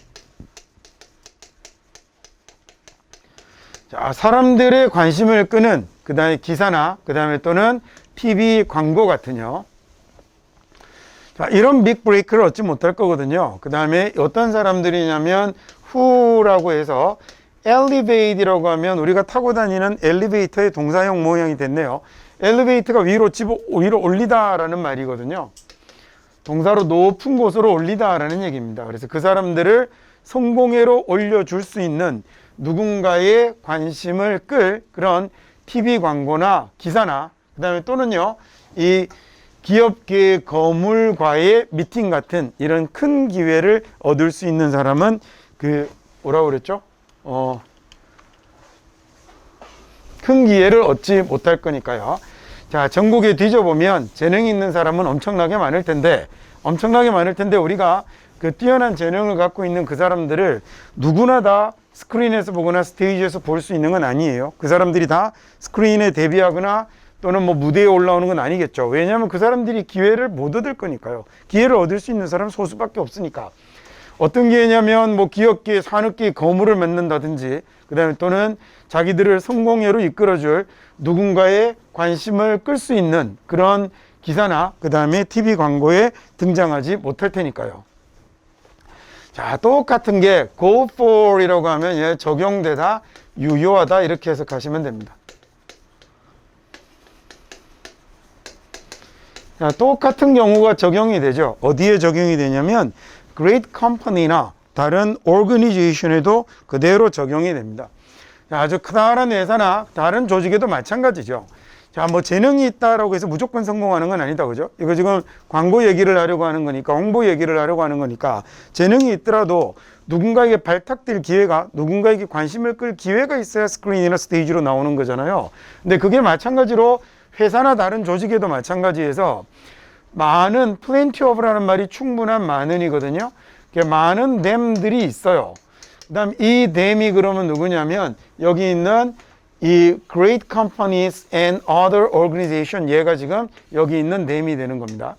자, 사람들의 관심을 끄는 그 다음에 기사나 그 다음에 또는 TV 광고 같은요. 자, 이런 빅 브레이크를 얻지 못할 거거든요. 그 다음에 어떤 사람들이냐면 who라고 해서 elevate이라고 하면 우리가 타고 다니는 엘리베이터의 동사형 모형이 됐네요. 엘리베이터가 위로 올리다 라는 말이거든요. 동사로 높은 곳으로 올리다 라는 얘기입니다. 그래서 그 사람들을 성공회로 올려줄 수 있는 누군가의 관심을 끌 그런 TV 광고나 기사나 그 다음에 또는요 이 기업계 거물과의 미팅 같은 이런 큰 기회를 얻을 수 있는 사람은 그 뭐라고 그랬죠? 큰 기회를 얻지 못할 거니까요. 자, 전국에 뒤져보면 재능이 있는 사람은 엄청나게 많을 텐데 우리가 그 뛰어난 재능을 갖고 있는 그 사람들을 누구나 다 스크린에서 보거나 스테이지에서 볼 수 있는 건 아니에요. 그 사람들이 다 스크린에 데뷔하거나 또는 뭐 무대에 올라오는 건 아니겠죠. 왜냐하면 그 사람들이 기회를 못 얻을 거니까요. 기회를 얻을 수 있는 사람은 소수밖에 없으니까. 어떤 기회냐면 뭐 기업계, 산업계 거물을 맺는다든지 그 다음에 또는 자기들을 성공회로 이끌어줄 누군가의 관심을 끌 수 있는 그런 기사나 그 다음에 TV 광고에 등장하지 못할 테니까요. 자, 똑같은 게 go for 이라고 하면 예, 적용되다, 유효하다 이렇게 해석하시면 됩니다. 자, 똑같은 경우가 적용이 되죠. 어디에 적용이 되냐면 great company나 다른 organization에도 그대로 적용이 됩니다. 자, 아주 커다란 회사나 다른 조직에도 마찬가지죠. 자, 뭐 재능이 있다라고 해서 무조건 성공하는 건 아니다, 그죠? 이거 지금 광고 얘기를 하려고 하는 거니까, 홍보 얘기를 하려고 하는 거니까, 재능이 있더라도 누군가에게 발탁될 기회가, 누군가에게 관심을 끌 기회가 있어야 스크린이나 스테이지로 나오는 거잖아요. 근데 그게 마찬가지로 회사나 다른 조직에도 마찬가지에서 많은, plenty of라는 말이 충분한 많은이거든요. 많은 them들이 있어요. 그 다음 이 them이 그러면 누구냐면 여기 있는 이 great companies and other organization 얘가 지금 여기 있는 them이 되는 겁니다.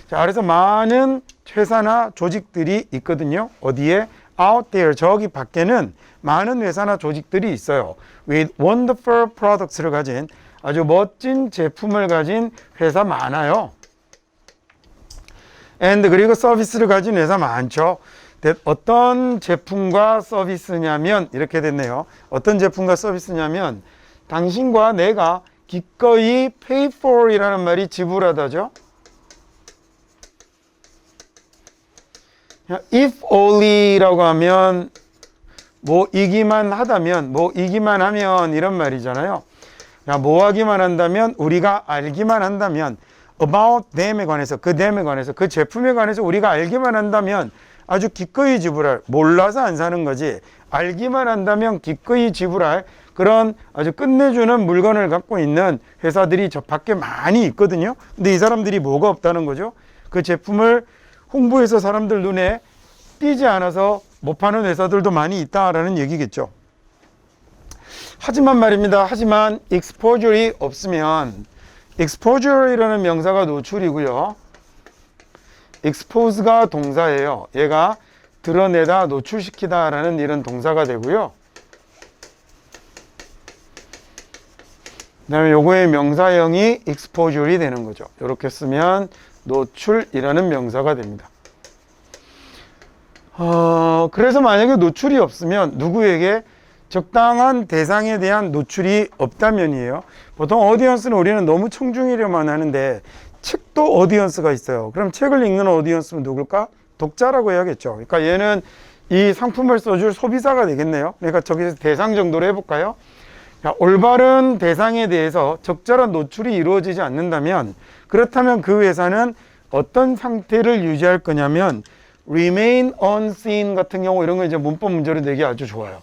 자, 그래서 많은 회사나 조직들이 있거든요. 어디에? out there, 저기 밖에는 많은 회사나 조직들이 있어요. with wonderful products를 가진 아주 멋진 제품을 가진 회사 많아요. and 그리고 서비스를 가진 회사 많죠. 어떤 제품과 서비스냐면 이렇게 됐네요. 어떤 제품과 서비스냐면 당신과 내가 기꺼이 pay for 이라는 말이 지불하다죠. if only라고 하면 뭐이기만 하다면, 뭐이기만 하면 이런 말이잖아요. 뭐하기만 한다면, 우리가 알기만 한다면, about them에 관해서, 그 them에 관해서, 그 제품에 관해서 우리가 알기만 한다면 아주 기꺼이 지불할, 몰라서 안 사는 거지, 알기만 한다면 기꺼이 지불할 그런 아주 끝내주는 물건을 갖고 있는 회사들이 저 밖에 많이 있거든요. 근데 이 사람들이 뭐가 없다는 거죠? 그 제품을 홍보해서 사람들 눈에 띄지 않아서 못 파는 회사들도 많이 있다라는 얘기겠죠. 하지만 말입니다. 하지만 exposure이 없으면, exposure이라는 명사가 노출이고요. expose가 동사예요. 얘가 드러내다, 노출시키다 라는 이런 동사가 되고요. 그 다음에 요거의 명사형이 exposure이 되는 거죠. 이렇게 쓰면 노출이라는 명사가 됩니다. 그래서 만약에 노출이 없으면 누구에게 적당한 대상에 대한 노출이 없다면이에요. 보통 어디언스는 우리는 너무 청중이려만 하는데 책도 어디언스가 있어요. 그럼 책을 읽는 어디언스는 누굴까? 독자라고 해야겠죠. 그러니까 얘는 이 상품을 써줄 소비자가 되겠네요. 그러니까 저기서 대상 정도로 해볼까요? 올바른 대상에 대해서 적절한 노출이 이루어지지 않는다면, 그렇다면 그 회사는 어떤 상태를 유지할 거냐면 remain unseen 같은 경우, 이런 거 이제 문법 문제로 내기 아주 좋아요.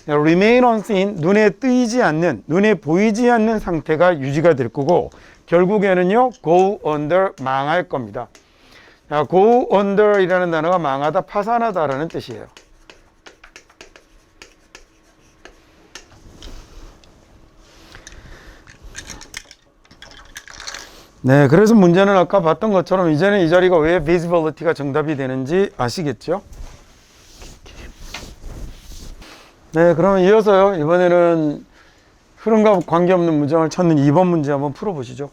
remain unseen, 눈에 띄지 않는, 눈에 보이지 않는 상태가 유지가 될 거고, 결국에는요 go under, 망할 겁니다. go under 이라는 단어가 망하다, 파산하다 라는 뜻이에요. 네, 그래서 문제는 아까 봤던 것처럼 이제는 이 자리가 왜 visibility가 정답이 되는지 아시겠죠? 네, 그러면 이어서요, 이번에는 흐름과 관계없는 문장을 찾는 2번 문제 한번 풀어보시죠.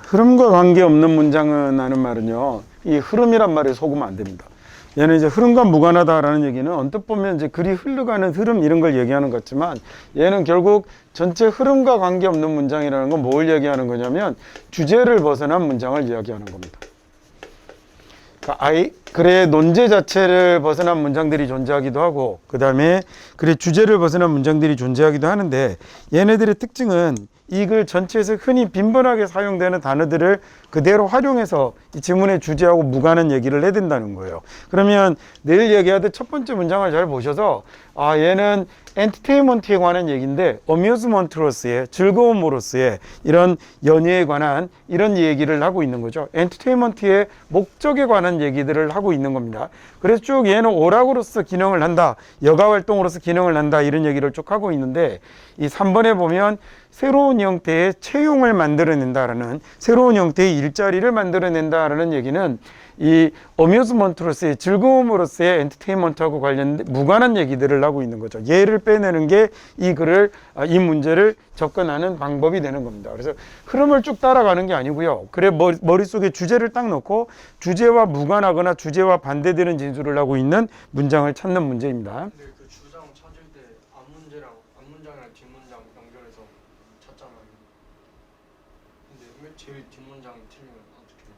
흐름과 관계없는 문장은 하는 말은요, 이 흐름이란 말에 속으면 안 됩니다. 얘는 이제 흐름과 무관하다라는 얘기는 언뜻 보면 이제 글이 흘러가는 흐름 이런 걸 얘기하는 것 같지만, 얘는 결국 전체 흐름과 관계없는 문장이라는 건 뭘 얘기하는 거냐면 주제를 벗어난 문장을 이야기하는 겁니다. 그러니까 글의 논제 자체를 벗어난 문장들이 존재하기도 하고, 그 다음에 글의 주제를 벗어난 문장들이 존재하기도 하는데, 얘네들의 특징은 이 글 전체에서 흔히 빈번하게 사용되는 단어들을 그대로 활용해서 이 지문의 주제하고 무관한 얘기를 해야 된다는 거예요. 그러면 내일 얘기하듯 첫 번째 문장을 잘 보셔서, 얘는 엔터테인먼트에 관한 얘기인데 어뮤즈먼트로서의, 즐거움으로서의 이런 연예에 관한 이런 얘기를 하고 있는 거죠. 엔터테인먼트의 목적에 관한 얘기들을 하고 있는 겁니다. 그래서 쭉 얘는 오락으로서 기능을 한다, 여가 활동으로서 기능을 한다, 이런 얘기를 쭉 하고 있는데, 이 3번에 보면 새로운 형태의 채용을 만들어낸다라는, 새로운 형태의 일자리를 만들어낸다라는 얘기는 이 어뮤즈먼트로서의, 즐거움으로서의 엔터테인먼트하고 관련된 무관한 얘기들을 하고 있는 거죠. 얘를 빼내는 게 이 문제를 접근하는 방법이 되는 겁니다. 그래서 흐름을 쭉 따라가는 게 아니고요. 그래 머릿속에 주제를 딱 놓고 주제와 무관하거나 주제와 반대되는 진술을 하고 있는 문장을 찾는 문제입니다. 근데 그 주장 찾을 때 앞문장이랑 뒷문장 연결해서 찾잖아요. 근데 왜 제일 뒷문장이 틀리면 어떻게 해요?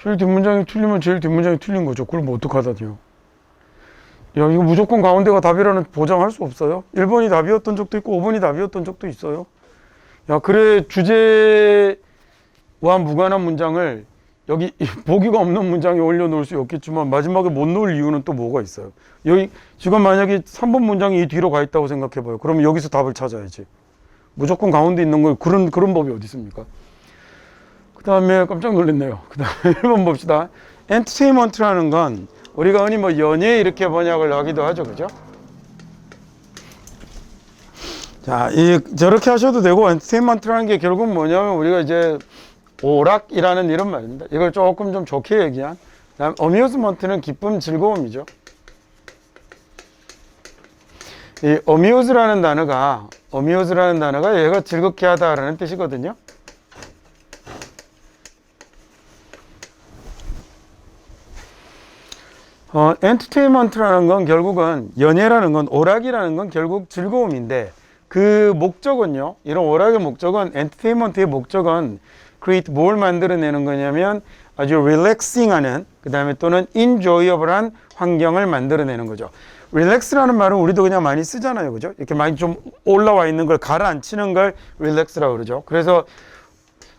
제일 뒷문장이 틀리면 제일 뒷문장이 틀린 거죠. 그걸 뭐 어떡하다니요. 야, 이거 무조건 가운데가 답이라는 보장할 수 없어요. 1번이 답이었던 적도 있고 5번이 답이었던 적도 있어요. 야, 그래 주제와 무관한 문장을 여기 보기가 없는 문장에 올려놓을 수 없겠지만 마지막에 못 놓을 이유는 또 뭐가 있어요. 여기 지금 만약에 3번 문장이 이 뒤로 가 있다고 생각해봐요. 그러면 여기서 답을 찾아야지. 무조건 가운데 있는 거 그런 법이 어디 있습니까? 그 다음에 깜짝 놀랐네요. 그 다음에 1번 봅시다. 엔터테인먼트라는 건 우리가 흔히 뭐 연예 이렇게 번역을 하기도 하죠. 그죠? 자, 저렇게 하셔도 되고, 엔터테인먼트라는 게 결국 뭐냐면 우리가 이제 오락이라는 이런 말입니다. 이걸 조금 좀 좋게 얘기한. 그다음 어뮤즈먼트는 기쁨, 즐거움이죠. 이 어뮤즈라는 단어가 얘가 즐겁게 하다라는 뜻이거든요. 엔터테인먼트라는 건 결국은, 연예라는 건, 오락이라는 건 결국 즐거움인데, 그 목적은요, 이런 오락의 목적은, 엔터테인먼트의 목적은 create, 뭘 만들어내는 거냐면 아주 relaxing하는, 그 다음에 또는 enjoyable한 환경을 만들어내는 거죠. relax라는 말은 우리도 그냥 많이 쓰잖아요. 그죠? 이렇게 많이 좀 올라와 있는 걸 가라앉히는 걸 relax라고 그러죠. 그래서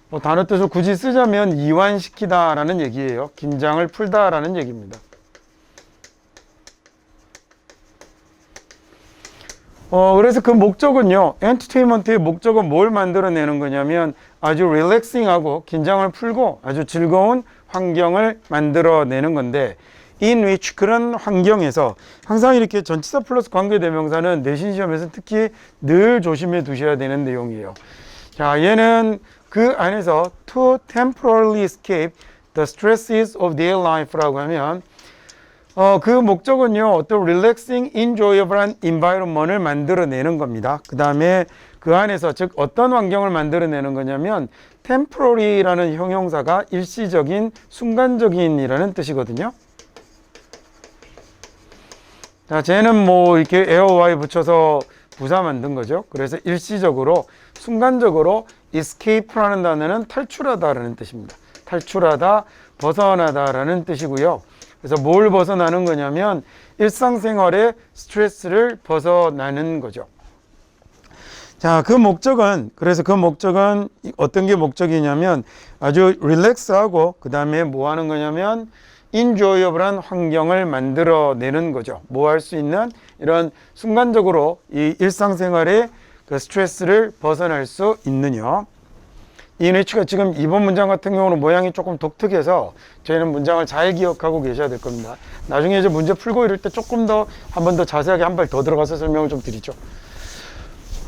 뭐 단어 뜻을 굳이 쓰자면 이완시키다라는 얘기예요. 긴장을 풀다라는 얘기입니다. 그래서 그 목적은요, 엔터테인먼트의 목적은 뭘 만들어내는 거냐면 아주 릴렉싱하고 긴장을 풀고 아주 즐거운 환경을 만들어내는 건데, in which, 그런 환경에서, 항상 이렇게 전치사 플러스 관계대명사는 내신 시험에서 특히 늘 조심해 두셔야 되는 내용이에요. 자, 얘는 그 안에서 to temporarily escape the stresses of their life라고 하면 그 목적은요, 어떤 relaxing, enjoyable한 environment을 만들어내는 겁니다. 그 다음에 그 안에서, 즉 어떤 환경을 만들어내는 거냐면 temporary라는 형용사가 일시적인, 순간적인이라는 뜻이거든요. 자, 쟤는 뭐 이렇게 aoy 붙여서 부사 만든 거죠. 그래서 일시적으로, 순간적으로 escape라는 단어는 탈출하다라는 뜻입니다. 탈출하다, 벗어나다라는 뜻이고요. 그래서 뭘 벗어나는 거냐면 일상생활의 스트레스를 벗어나는 거죠. 자, 그래서 그 목적은 어떤 게 목적이냐면 아주 릴렉스하고, 그 다음에 뭐 하는 거냐면 인조이어블한 환경을 만들어내는 거죠. 뭐 할 수 있는, 이런 순간적으로 이 일상생활의 그 스트레스를 벗어날 수 있느냐. 이 위치가 지금 이번 문장 같은 경우는 모양이 조금 독특해서 저희는 문장을 잘 기억하고 계셔야 될 겁니다. 나중에 이제 문제 풀고 이럴 때 조금 더, 한 번 더 자세하게 한 발 더 들어가서 설명을 좀 드리죠.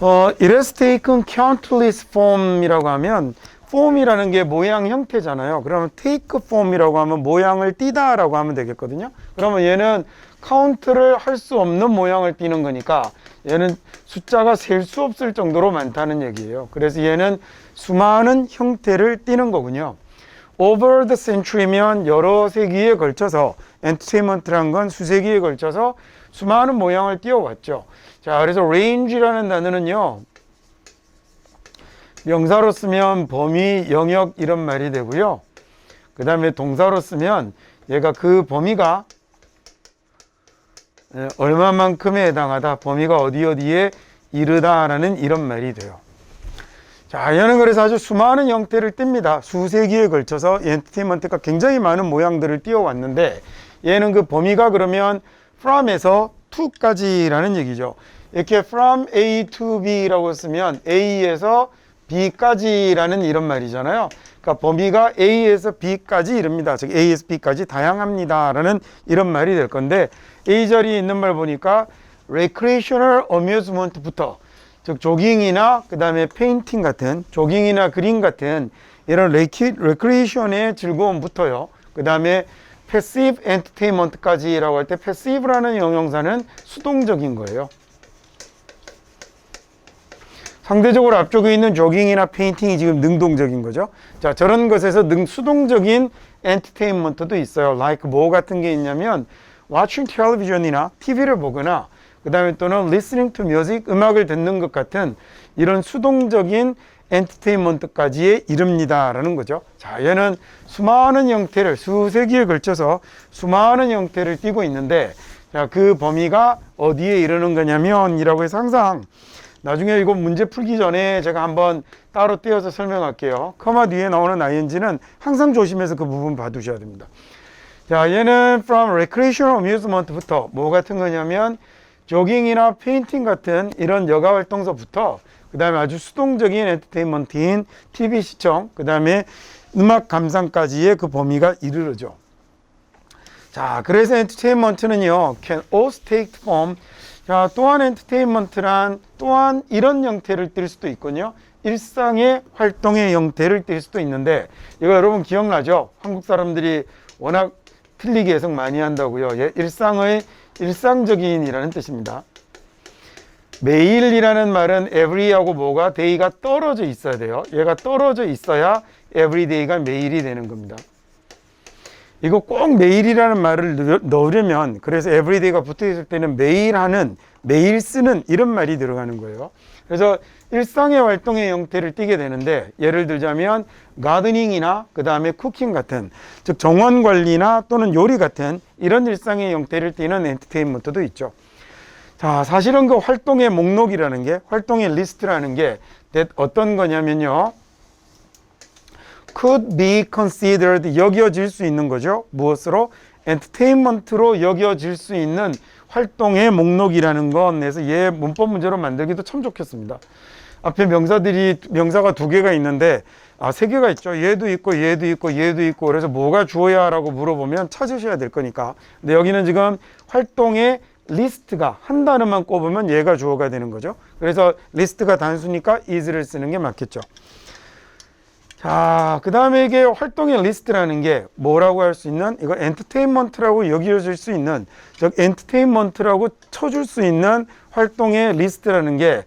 It has taken countless form이라고 하면, form이라는 게 모양 형태잖아요. 그러면 take form이라고 하면 모양을 띠다라고 하면 되겠거든요. 그러면 얘는 카운트를 할 수 없는 모양을 띠는 거니까 얘는 숫자가 셀 수 없을 정도로 많다는 얘기예요. 그래서 얘는 수많은 형태를 띠는 거군요. Over the century면 여러 세기에 걸쳐서, 엔터테인먼트란 건 수세기에 걸쳐서 수많은 모양을 띄워왔죠. 자, 그래서 range라는 단어는요, 명사로 쓰면 범위, 영역 이런 말이 되고요. 그 다음에 동사로 쓰면 얘가 그 범위가 얼마만큼에 해당하다, 범위가 어디에 이르다라는 이런 말이 돼요. 자, 얘는 그래서 아주 수많은 형태를 띱니다. 수세기에 걸쳐서 엔터테인먼트가 굉장히 많은 모양들을 띄워왔는데, 얘는 그 범위가 그러면 from에서 to까지라는 얘기죠. 이렇게 from A to B라고 쓰면 A에서 B까지라는 이런 말이잖아요. 그러니까 범위가 A에서 B까지 이릅니다. 즉 A에서 B까지 다양합니다라는 이런 말이 될 건데, A 자리에 있는 말 보니까 recreational amusement부터, 즉 조깅이나 그 다음에 페인팅 같은, 조깅이나 그림 같은 이런 recreation의 즐거움부터요. 그 다음에 passive entertainment까지라고 할 때 passive라는 형용사는 수동적인 거예요. 상대적으로 앞쪽에 있는 조깅이나 페인팅이 지금 능동적인 거죠. 자, 저런 것에서 수동적인 엔터테인먼트도 있어요. like 뭐 같은 게 있냐면 watching television이나 TV를 보거나 그 다음에 또는 listening to music, 음악을 듣는 것 같은 이런 수동적인 엔터테인먼트까지에 이릅니다 라는 거죠. 자, 얘는 수많은 형태를 수세기에 걸쳐서 수많은 형태를 띠고 있는데, 자, 그 범위가 어디에 이르는 거냐면 이라고 해서 항상 나중에 이거 문제 풀기 전에 제가 한번 따로 떼어서 설명할게요. 커마 뒤에 나오는 ing는 항상 조심해서 그 부분 봐두셔야 됩니다. 자, 얘는 from recreational amusement부터 뭐 같은 거냐면 조깅이나 페인팅 같은 이런 여가 활동서부터 그 다음에 아주 수동적인 엔터테인먼트인 TV 시청, 그 다음에 음악 감상까지의 그 범위가 이르르죠. 자, 그래서 엔터테인먼트는요, can also take form. 자, 또한 엔터테인먼트란 또한 이런 형태를 띌 수도 있군요. 일상의 활동의 형태를 띌 수도 있는데, 이거 여러분 기억나죠? 한국 사람들이 워낙 틀리게 해석 많이 한다고요. 예, 일상적인이라는 뜻입니다. 매일이라는 말은 every하고 뭐가 day가 떨어져 있어야 돼요. 얘가 떨어져 있어야 everyday가 매일이 되는 겁니다. 이거 꼭 매일이라는 말을 넣으려면, 그래서 everyday가 붙어 있을 때는 매일 하는, 매일 쓰는 이런 말이 들어가는 거예요. 그래서 일상의 활동의 형태를 띠게 되는데, 예를 들자면 가드닝이나 그 다음에 쿠킹 같은, 즉 정원 관리나 또는 요리 같은 이런 일상의 형태를 띠는 엔터테인먼트도 있죠. 자, 사실은 그 활동의 목록이라는 게, 활동의 리스트라는 게 어떤 거냐면요, could be considered, 여겨질 수 있는 거죠. 무엇으로? 엔터테인먼트로 여겨질 수 있는 활동의 목록이라는 건, 그래서 얘 문법 문제로 만들기도 참 좋겠습니다. 앞에 명사가 두 개가 있는데, 세 개가 있죠. 얘도 있고 얘도 있고 얘도 있고, 그래서 뭐가 주어야 라고 물어보면 찾으셔야 될 거니까. 근데 여기는 지금 활동의 리스트가 한 단어만 꼽으면 얘가 주어가 되는 거죠. 그래서 리스트가 단수니까 is를 쓰는 게 맞겠죠. 자, 그 다음에 이게 활동의 리스트라는 게 뭐라고 할 수 있는, 이거 엔터테인먼트라고 여겨질 수 있는, 즉 엔터테인먼트라고 쳐줄 수 있는 활동의 리스트라는 게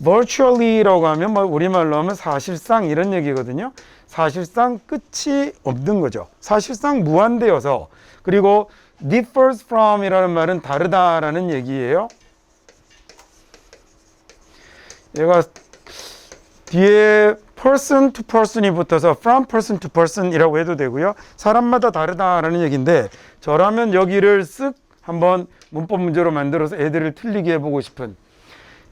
virtually라고 하면 뭐 우리말로 하면 사실상 이런 얘기거든요. 사실상 끝이 없는 거죠. 사실상 무한대여서, 그리고 differs from 이라는 말은 다르다라는 얘기예요. 얘가 뒤에 person to person이 붙어서 from person to person 이라고 해도 되고요. 사람마다 다르다라는 얘기인데, 저라면 여기를 쓱 한번 문법 문제로 만들어서 애들을 틀리게 해보고 싶은,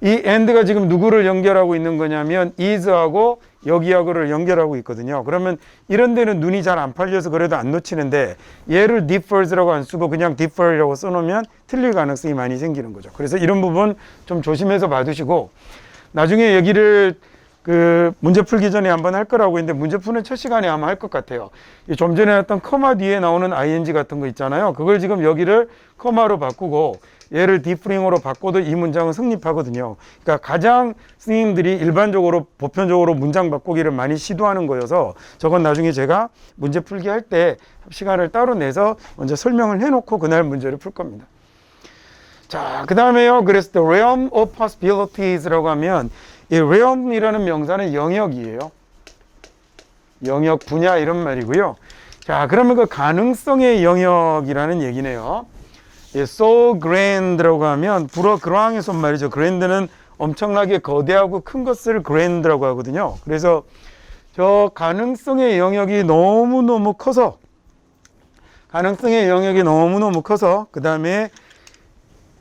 이 and가 지금 누구를 연결하고 있는 거냐면 is하고 여기하고를 연결하고 있거든요. 그러면 이런 데는 눈이 잘 안 팔려서 그래도 안 놓치는데, 얘를 differs라고 안 쓰고 그냥 differ이라고 써놓으면 틀릴 가능성이 많이 생기는 거죠. 그래서 이런 부분 좀 조심해서 봐두시고, 나중에 여기를 그 문제 풀기 전에 한번 할 거라고 했는데, 문제 푸는 첫 시간에 아마 할 것 같아요. 좀 전에 했던 커마 뒤에 나오는 ing 같은 거 있잖아요. 그걸 지금 여기를 커마로 바꾸고 얘를 differing으로 바꿔도 이 문장은 성립하거든요. 그러니까 가장 선생님들이 일반적으로 보편적으로 문장 바꾸기를 많이 시도하는 거여서, 저건 나중에 제가 문제 풀기 할 때 시간을 따로 내서 먼저 설명을 해놓고 그날 문제를 풀 겁니다. 자, 그 다음에요, 그래서 the realm of possibilities라고 하면, 이 realm이라는 명사는 영역이에요. 영역, 분야 이런 말이고요. 자, 그러면 그 가능성의 영역이라는 얘기네요. so grand라고 하면 불어그랑의 손말이죠. grand는 엄청나게 거대하고 큰 것을 grand라고 하거든요. 그래서 저 가능성의 영역이 너무너무 커서, 그 다음에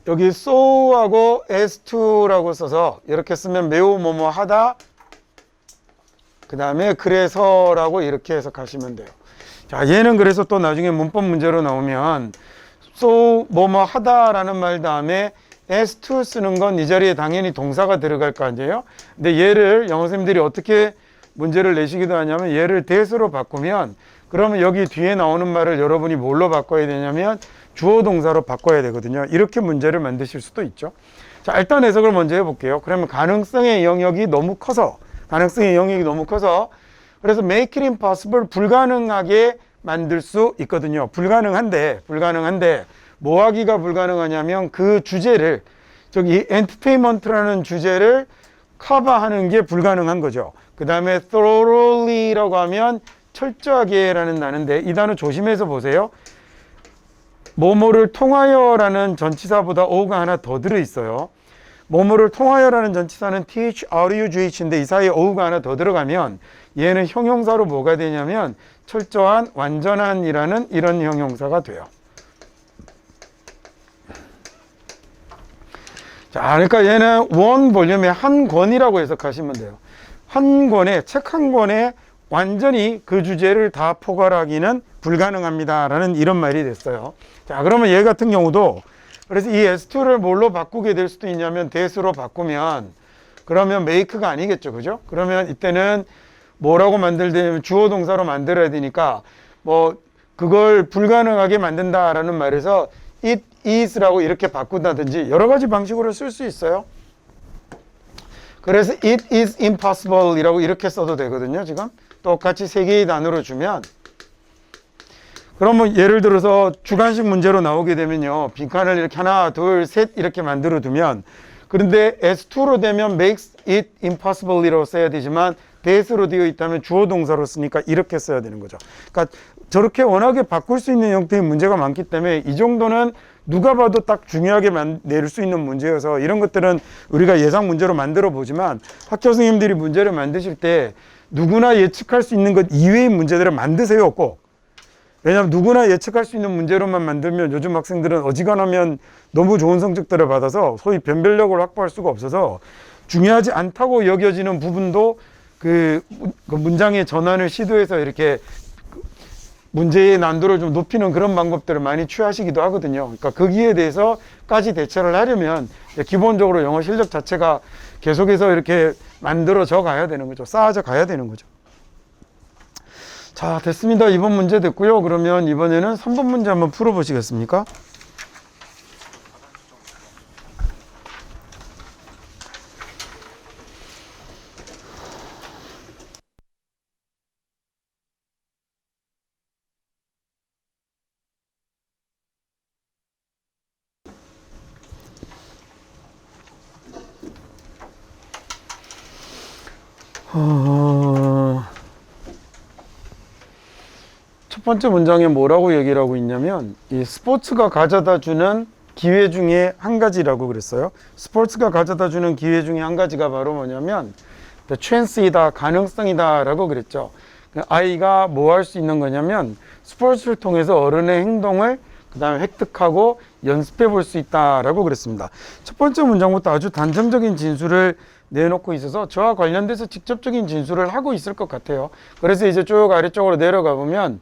여기 so하고 s2라고 써서 이렇게 쓰면 매우 뭐뭐 하다, 그 다음에 그래서라고 이렇게 해석하시면 돼요. 자, 얘는 그래서 또 나중에 문법 문제로 나오면 so 뭐뭐 하다라는 말 다음에 s2 쓰는 건 이 자리에 당연히 동사가 들어갈 거 아니에요. 근데 얘를 영어 선생님들이 어떻게 문제를 내시기도 하냐면, 얘를 대수로 바꾸면, 그러면 여기 뒤에 나오는 말을 여러분이 뭘로 바꿔야 되냐면 주어 동사로 바꿔야 되거든요. 이렇게 문제를 만드실 수도 있죠. 자, 일단 해석을 먼저 해볼게요. 그러면 가능성의 영역이 너무 커서 그래서 make it impossible, 불가능하게 만들 수 있거든요. 불가능한데 뭐 하기가 불가능하냐면 그 주제를, 저기 entertainment라는 주제를 커버하는 게 불가능한 거죠. 그 다음에 thoroughly라고 하면 철저하게 라는 단어인데, 이 단어 조심해서 보세요. 뭐뭐를 통하여라는 전치사보다 o가 하나 더 들어있어요. 뭐뭐를 통하여라는 전치사는 though인데 이 사이에 o가 하나 더 들어가면 얘는 형용사로 뭐가 되냐면 철저한, 완전한이라는 이런 형용사가 돼요. 자, 그러니까 얘는 원 볼륨의 한 권이라고 해석하시면 돼요. 한 권에, 책 한 권에 완전히 그 주제를 다 포괄하기는 불가능합니다 라는 이런 말이 됐어요. 자, 그러면 얘 같은 경우도, 그래서 이 S2를 뭘로 바꾸게 될 수도 있냐면 that으로 바꾸면, 그러면 make가 아니겠죠, 그죠? 그러면 이때는 뭐라고 만들냐면 주어 동사로 만들어야 되니까 뭐 그걸 불가능하게 만든다라는 말에서 it is라고 이렇게 바꾼다든지 여러 가지 방식으로 쓸 수 있어요. 그래서 it is impossible 이라고 이렇게 써도 되거든요. 지금 똑같이 세 개의 단어로 주면, 그러면 예를 들어서 주관식 문제로 나오게 되면요, 빈칸을 이렇게 하나 둘 셋 이렇게 만들어 두면, 그런데 S2로 되면 makes it impossible 이라고 써야 되지만 that으로 되어 있다면 주어 동사로 쓰니까 이렇게 써야 되는 거죠. 그러니까 저렇게 워낙에 바꿀 수 있는 형태의 문제가 많기 때문에 이 정도는 누가 봐도 딱 중요하게 낼 수 있는 문제여서 이런 것들은 우리가 예상 문제로 만들어 보지만 학교 선생님들이 문제를 만드실 때 누구나 예측할 수 있는 것 이외의 문제들을 만드세요, 꼭. 왜냐하면 누구나 예측할 수 있는 문제로만 만들면 요즘 학생들은 어지간하면 너무 좋은 성적들을 받아서 소위 변별력을 확보할 수가 없어서 중요하지 않다고 여겨지는 부분도 그 문장의 전환을 시도해서 이렇게 문제의 난도를 좀 높이는 그런 방법들을 많이 취하시기도 하거든요. 그러니까 거기에 대해서까지 대처를 하려면 기본적으로 영어 실력 자체가 계속해서 이렇게 만들어져 가야 되는 거죠. 쌓아져 가야 되는 거죠. 자, 됐습니다. 2번 문제 됐고요. 그러면 이번에는 3번 문제 한번 풀어보시겠습니까? 첫 번째 문장에 뭐라고 얘기를 하고 있냐면 이 스포츠가 가져다 주는 기회 중에 한 가지라고 그랬어요. 스포츠가 가져다 주는 기회 중에 한 가지가 바로 뭐냐면 the chance이다, 가능성이다 라고 그랬죠. 아이가 뭐 할 수 있는 거냐면 스포츠를 통해서 어른의 행동을 그 다음에 획득하고 연습해 볼 수 있다라고 그랬습니다. 첫 번째 문장부터 아주 단정적인 진술을 내놓고 있어서 저와 관련돼서 직접적인 진술을 하고 있을 것 같아요. 그래서 이제 쭉 아래쪽으로 내려가 보면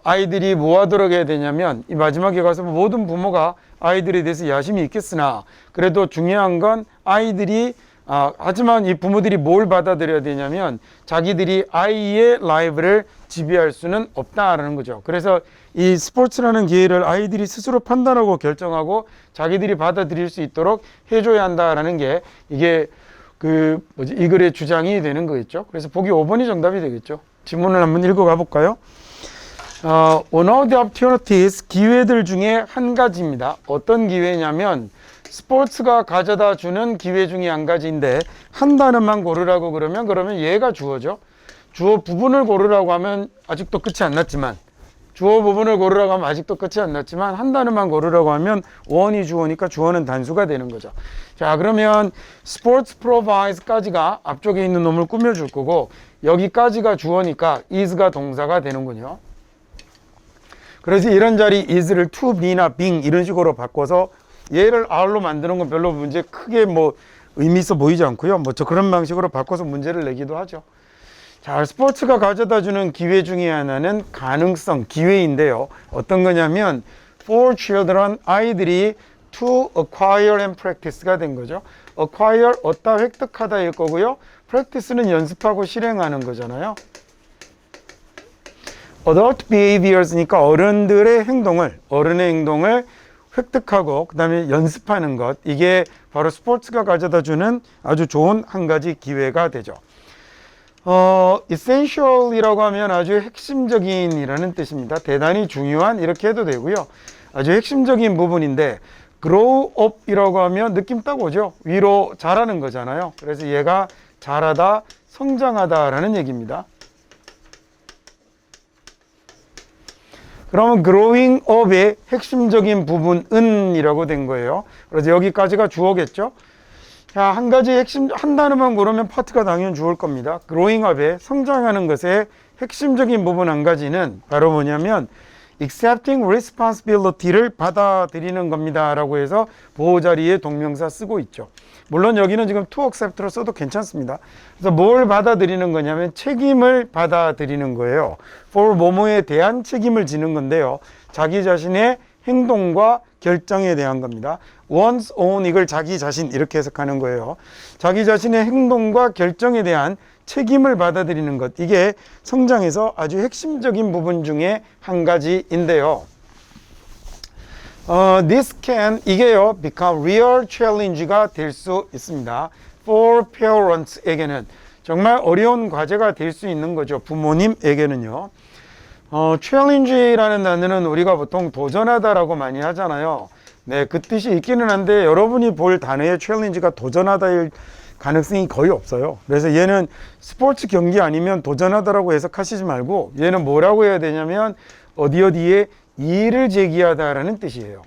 아이들이 뭐 하도록 해야 되냐면 이 마지막에 가서 모든 부모가 아이들에 대해서 야심이 있겠으나 그래도 중요한 건 아이들이 하지만 이 부모들이 뭘 받아들여야 되냐면 자기들이 아이의 라이브를 지배할 수는 없다라는 거죠. 그래서 이 스포츠라는 기회를 아이들이 스스로 판단하고 결정하고 자기들이 받아들일 수 있도록 해줘야 한다라는 게 이게 이 글의 주장이 되는 거겠죠. 그래서 보기 5번이 정답이 되겠죠. 지문을 한번 읽어가 볼까요? One of the opportunities, 기회들 중에 한 가지입니다. 어떤 기회냐면 스포츠가 가져다 주는 기회 중에 한 가지인데 한 단어만 고르라고 그러면 얘가 주어죠. 주어 부분을 고르라고 하면 아직도 끝이 안 났지만 주어 부분을 고르라고 하면 아직도 끝이 안 났지만 한 단어만 고르라고 하면 원이 주어니까 주어는 단수가 되는 거죠. 자, 그러면 sports provides까지가 앞쪽에 있는 놈을 꾸며줄 거고 여기까지가 주어니까 is가 동사가 되는군요. 그래서 이런 자리 is를 to be나 being 이런 식으로 바꿔서 얘를 are로 만드는 건 별로 문제 크게 뭐 의미 있어 보이지 않고요. 뭐 저 그런 방식으로 바꿔서 문제를 내기도 하죠. 자, 스포츠가 가져다 주는 기회 중에 하나는 가능성, 기회인데요. 어떤 거냐면 for children, 아이들이 to acquire and practice가 된 거죠. acquire, 얻다, 획득하다일 거고요. practice는 연습하고 실행하는 거잖아요. adult behaviors니까 어른의 행동을 획득하고 그 다음에 연습하는 것, 이게 바로 스포츠가 가져다 주는 아주 좋은 한 가지 기회가 되죠. essential이라고 하면 아주 핵심적인이라는 뜻입니다. 대단히 중요한, 이렇게 해도 되고요. 아주 핵심적인 부분인데, grow up이라고 하면 느낌 딱 오죠. 위로 자라는 거잖아요. 그래서 얘가 자라다, 성장하다라는 얘기입니다. 그러면 growing up의 핵심적인 부분은 이라고 된 거예요. 그래서 여기까지가 주어겠죠. 자, 한 가지 한 단어만 고르면 파트가 당연히 주어일 겁니다. growing up의 성장하는 것의 핵심적인 부분 한 가지는 바로 뭐냐면 accepting responsibility를 받아들이는 겁니다 라고 해서 보호자리에 동명사 쓰고 있죠. 물론 여기는 지금 to accept로 써도 괜찮습니다. 그래서 뭘 받아들이는 거냐면 책임을 받아들이는 거예요. for 뭐뭐에 대한 책임을 지는 건데요. 자기 자신의 행동과 결정에 대한 겁니다. one's own, 이걸 자기 자신 이렇게 해석하는 거예요. 자기 자신의 행동과 결정에 대한 책임을 받아들이는 것, 이게 성장에서 아주 핵심적인 부분 중에 한 가지인데요. This can, 이게요, become real challenge가 될 수 있습니다. For parents에게는 정말 어려운 과제가 될 수 있는 거죠. 부모님에게는요. challenge라는 단어는 우리가 보통 도전하다라고 많이 하잖아요. 네, 그 뜻이 있기는 한데 여러분이 볼 단어의 challenge가 도전하다일 가능성이 거의 없어요. 그래서 얘는 스포츠 경기 아니면 도전하다라고 해석하시지 말고 얘는 뭐라고 해야 되냐면 어디에 이의를 제기하다라는 뜻이에요.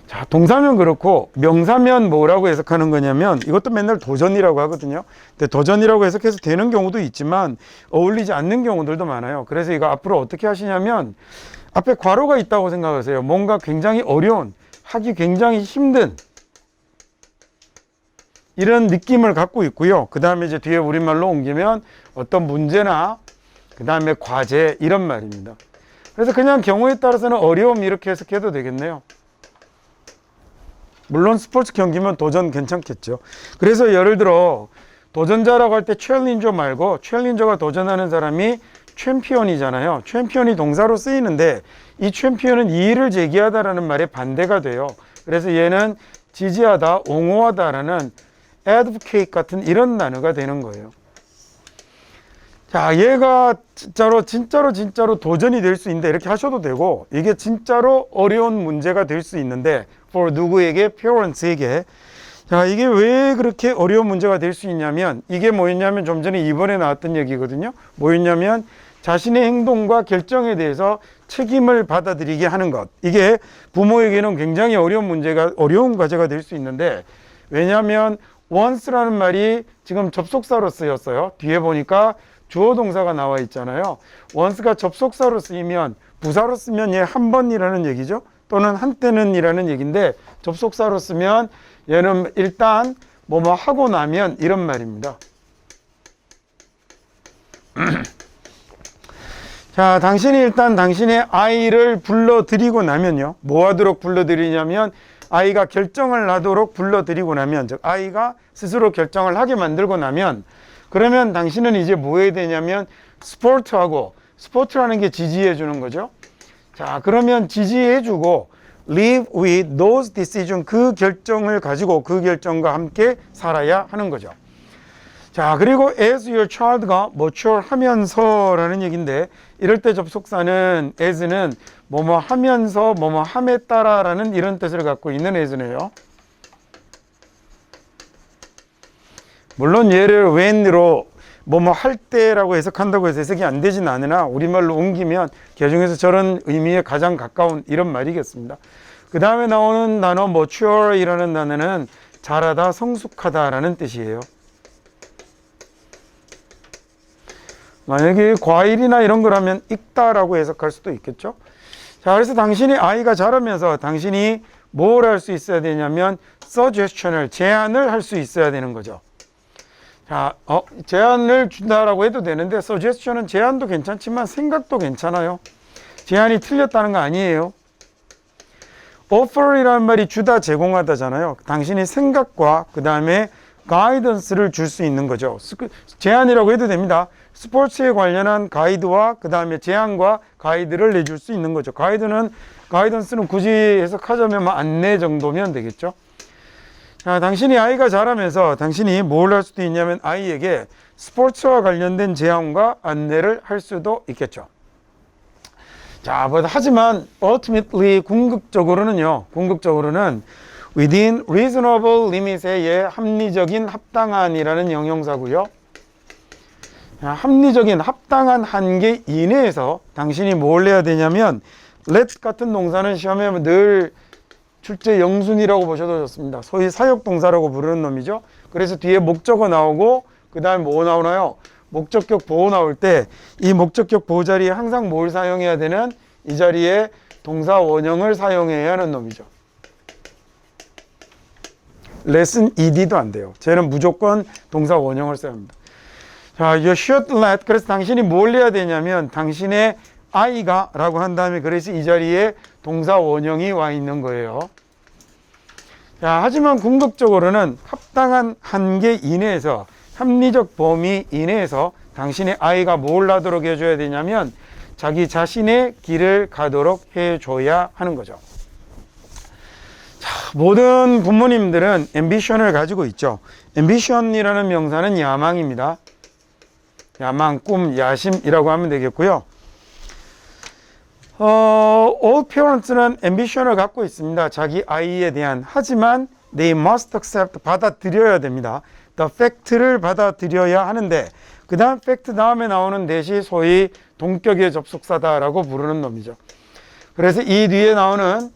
자, 동사면 그렇고 명사면 뭐라고 해석하는 거냐면 이것도 맨날 도전이라고 하거든요. 근데 도전이라고 해석해서 되는 경우도 있지만 어울리지 않는 경우들도 많아요. 그래서 이거 앞으로 어떻게 하시냐면 앞에 괄호가 있다고 생각하세요. 뭔가 굉장히 어려운, 하기 굉장히 힘든 이런 느낌을 갖고 있고요. 그 다음에 이제 뒤에 우리말로 옮기면 어떤 문제나 그 다음에 과제 이런 말입니다. 그래서 그냥 경우에 따라서는 어려움 이렇게 해석해도 되겠네요. 물론 스포츠 경기면 도전 괜찮겠죠. 그래서 예를 들어 도전자라고 할 때 챌린저 말고 챌린저가 도전하는 사람이 챔피언이잖아요. 챔피언이 동사로 쓰이는데 이 챔피언은 이의를 제기하다라는 말의 반대가 돼요. 그래서 얘는 지지하다, 옹호하다라는 advocate 같은 이런 단어가 되는 거예요. 자, 얘가 진짜로 도전이 될 수 있는데 이렇게 하셔도 되고 이게 진짜로 어려운 문제가 될 수 있는데 for 누구에게? parents에게. 자, 이게 왜 그렇게 어려운 문제가 될 수 있냐면 이게 뭐였냐면 좀 전에 이번에 나왔던 얘기거든요. 뭐였냐면 자신의 행동과 결정에 대해서 책임을 받아들이게 하는 것. 이게 부모에게는 굉장히 어려운 과제가 될 수 있는데 왜냐하면 once라는 말이 지금 접속사로 쓰였어요. 뒤에 보니까 주어 동사가 나와 있잖아요. once가 접속사로 쓰이면 부사로 쓰면 얘 한 번이라는 얘기죠. 또는 한때는 이라는 얘기인데 접속사로 쓰면 얘는 일단 뭐뭐 하고 나면 이런 말입니다. 자, 당신이 일단 당신의 아이를 불러들이고 나면요. 뭐 하도록 불러들이냐면 아이가 결정을 하도록 불러들이고 나면 즉 아이가 스스로 결정을 하게 만들고 나면 그러면 당신은 이제 뭐 해야 되냐면 스포츠라는 게 지지해 주는 거죠. 자, 그러면 지지해 주고 live with those decisions, 그 결정을 가지고 그 결정과 함께 살아야 하는 거죠. 자, 그리고 as your child가 mature 하면서라는 얘기인데 이럴 때 접속사는 as는 뭐뭐 하면서 뭐뭐 함에 따라라는 이런 뜻을 갖고 있는 as네요. 물론 얘를 when으로 뭐뭐 할 때라고 해석한다고 해서 해석이 안 되진 않으나 우리말로 옮기면 개중에서 저런 의미에 가장 가까운 이런 말이겠습니다. 그 다음에 나오는 단어 mature이라는 단어는 자라다, 성숙하다라는 뜻이에요. 만약에 과일이나 이런 거라면 익다라고 해석할 수도 있겠죠. 자, 그래서 당신이 아이가 자라면서 당신이 뭘 할 수 있어야 되냐면 suggestion을, 제안을 할 수 있어야 되는 거죠. 자, 제안을 준다라고 해도 되는데 suggestion은 제안도 괜찮지만 생각도 괜찮아요. 제안이 틀렸다는 거 아니에요. offer이라는 말이 주다, 제공하다잖아요. 당신이 생각과 그 다음에 가이던스를 줄 수 있는 거죠. 제안이라고 해도 됩니다. 스포츠에 관련한 가이드와 그 다음에 제안과 가이드를 내줄 수 있는 거죠. 가이던스는 굳이 해석하자면 뭐 안내 정도면 되겠죠. 자, 당신이 아이가 자라면서 당신이 뭘 할 수도 있냐면 아이에게 스포츠와 관련된 제안과 안내를 할 수도 있겠죠. 자, 하지만 ultimately 궁극적으로는 within reasonable limit의 합리적인 합당한이라는 형용사고요. 합리적인 합당한 한계 이내에서 당신이 뭘 해야 되냐면 let 같은 동사는 시험에 늘 출제 영순이라고 보셔도 좋습니다. 소위 사역동사라고 부르는 놈이죠. 그래서 뒤에 목적어 나오고 그 다음에 뭐 나오나요? 목적격 보호 나올 때 이 목적격 보호 자리에 항상 뭘 사용해야 되는? 이 자리에 동사 원형을 사용해야 하는 놈이죠. let은 ed도 안 돼요. 쟤는 무조건 동사 원형을 써야 합니다. 자, you should let. 그래서 당신이 뭘 해야 되냐면 당신의 아이가 라고 한 다음에 그래서 이 자리에 동사 원형이 와 있는 거예요. 자, 하지만 궁극적으로는 합당한 한계 이내에서 합리적 범위 이내에서 당신의 아이가 뭘 하도록 해줘야 되냐면 자기 자신의 길을 가도록 해줘야 하는 거죠. 자, 모든 부모님들은 앰비션을 가지고 있죠. 앰비션이라는 명사는 야망입니다. 야망, 꿈, 야심이라고 하면 되겠고요. All parents는 ambition을 갖고 있습니다. 자기 아이에 대한. 하지만 they must accept, 받아들여야 됩니다. the fact를 받아들여야 하는데 그 다음 fact 다음에 나오는 대시 소위 동격의 접속사다라고 부르는 놈이죠. 그래서 이 뒤에 나오는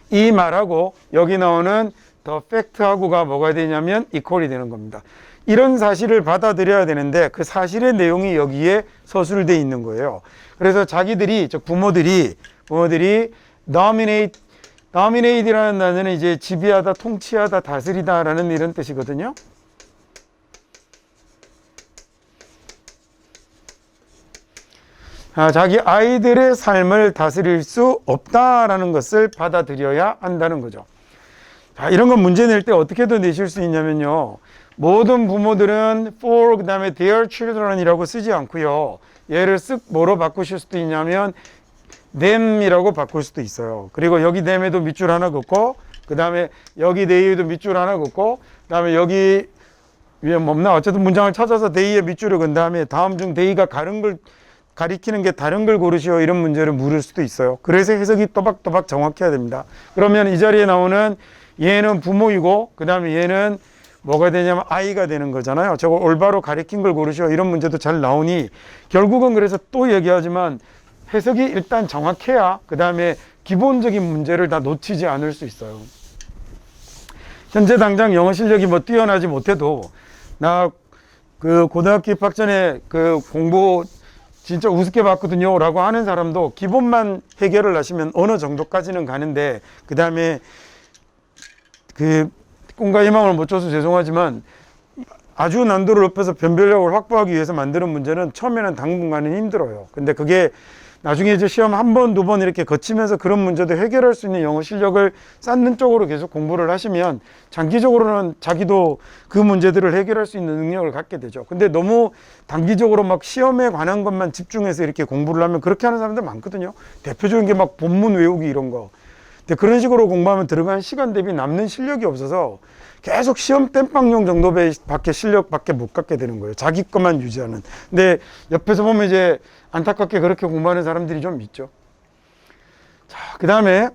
이 말하고 여기 나오는 the fact하고가 뭐가 되냐면 equal이 되는 겁니다. 이런 사실을 받아들여야 되는데 그 사실의 내용이 여기에 서술되어 있는 거예요. 그래서 자기들이, 즉 부모들이 dominate이라는 단어는 이제 지배하다, 통치하다, 다스리다라는 이런 뜻이거든요. 자기 아이들의 삶을 다스릴 수 없다라는 것을 받아들여야 한다는 거죠. 자, 이런 건 문제 낼 때 어떻게 더 내실 수 있냐면요. 모든 부모들은 for 그 다음에 their children이라고 쓰지 않고요. 얘를 쓱 뭐로 바꾸실 수도 있냐면 them이라고 바꿀 수도 있어요. 그리고 여기 them에도 밑줄 하나 긋고 그 다음에 여기 they에도 밑줄 하나 긋고 그 다음에 여기 위에 뭐 없나 어쨌든 문장을 찾아서 they에 밑줄을 긋은 다음에 다음 중 they가 가리키는 게 다른 걸 고르시오 이런 문제를 물을 수도 있어요. 그래서 해석이 또박또박 정확해야 됩니다. 그러면 이 자리에 나오는 얘는 부모이고 그 다음에 얘는 뭐가 되냐면 아이가 되는 거잖아요. 저거 올바로 가리킨 걸 고르시오 이런 문제도 잘 나오니 결국은 그래서 또 얘기하지만 해석이 일단 정확해야 그 다음에 기본적인 문제를 다 놓치지 않을 수 있어요. 현재 당장 영어 실력이 뭐 뛰어나지 못해도 나 그 고등학교 입학 전에 그 공부 진짜 우습게 봤거든요 라고 하는 사람도 기본만 해결을 하시면 어느 정도까지는 가는데 그 다음에 그 꿈과 희망을 못 줘서 죄송하지만 아주 난도를 높여서 변별력을 확보하기 위해서 만드는 문제는 처음에는 당분간은 힘들어요. 근데 그게 나중에 이제 시험 한 번, 두 번 이렇게 거치면서 그런 문제도 해결할 수 있는 영어 실력을 쌓는 쪽으로 계속 공부를 하시면 장기적으로는 자기도 그 문제들을 해결할 수 있는 능력을 갖게 되죠. 근데 너무 단기적으로 막 시험에 관한 것만 집중해서 이렇게 공부를 하면 그렇게 하는 사람들 많거든요. 대표적인 게 막 본문 외우기 이런 거. 근데 그런 식으로 공부하면 들어간 시간 대비 남는 실력이 없어서 계속 시험 땜빵용 정도밖에 실력밖에 못 갖게 되는 거예요. 자기 것만 유지하는. 근데 옆에서 보면 이제 안타깝게 그렇게 공부하는 사람들이 좀 있죠. 자, 그 다음에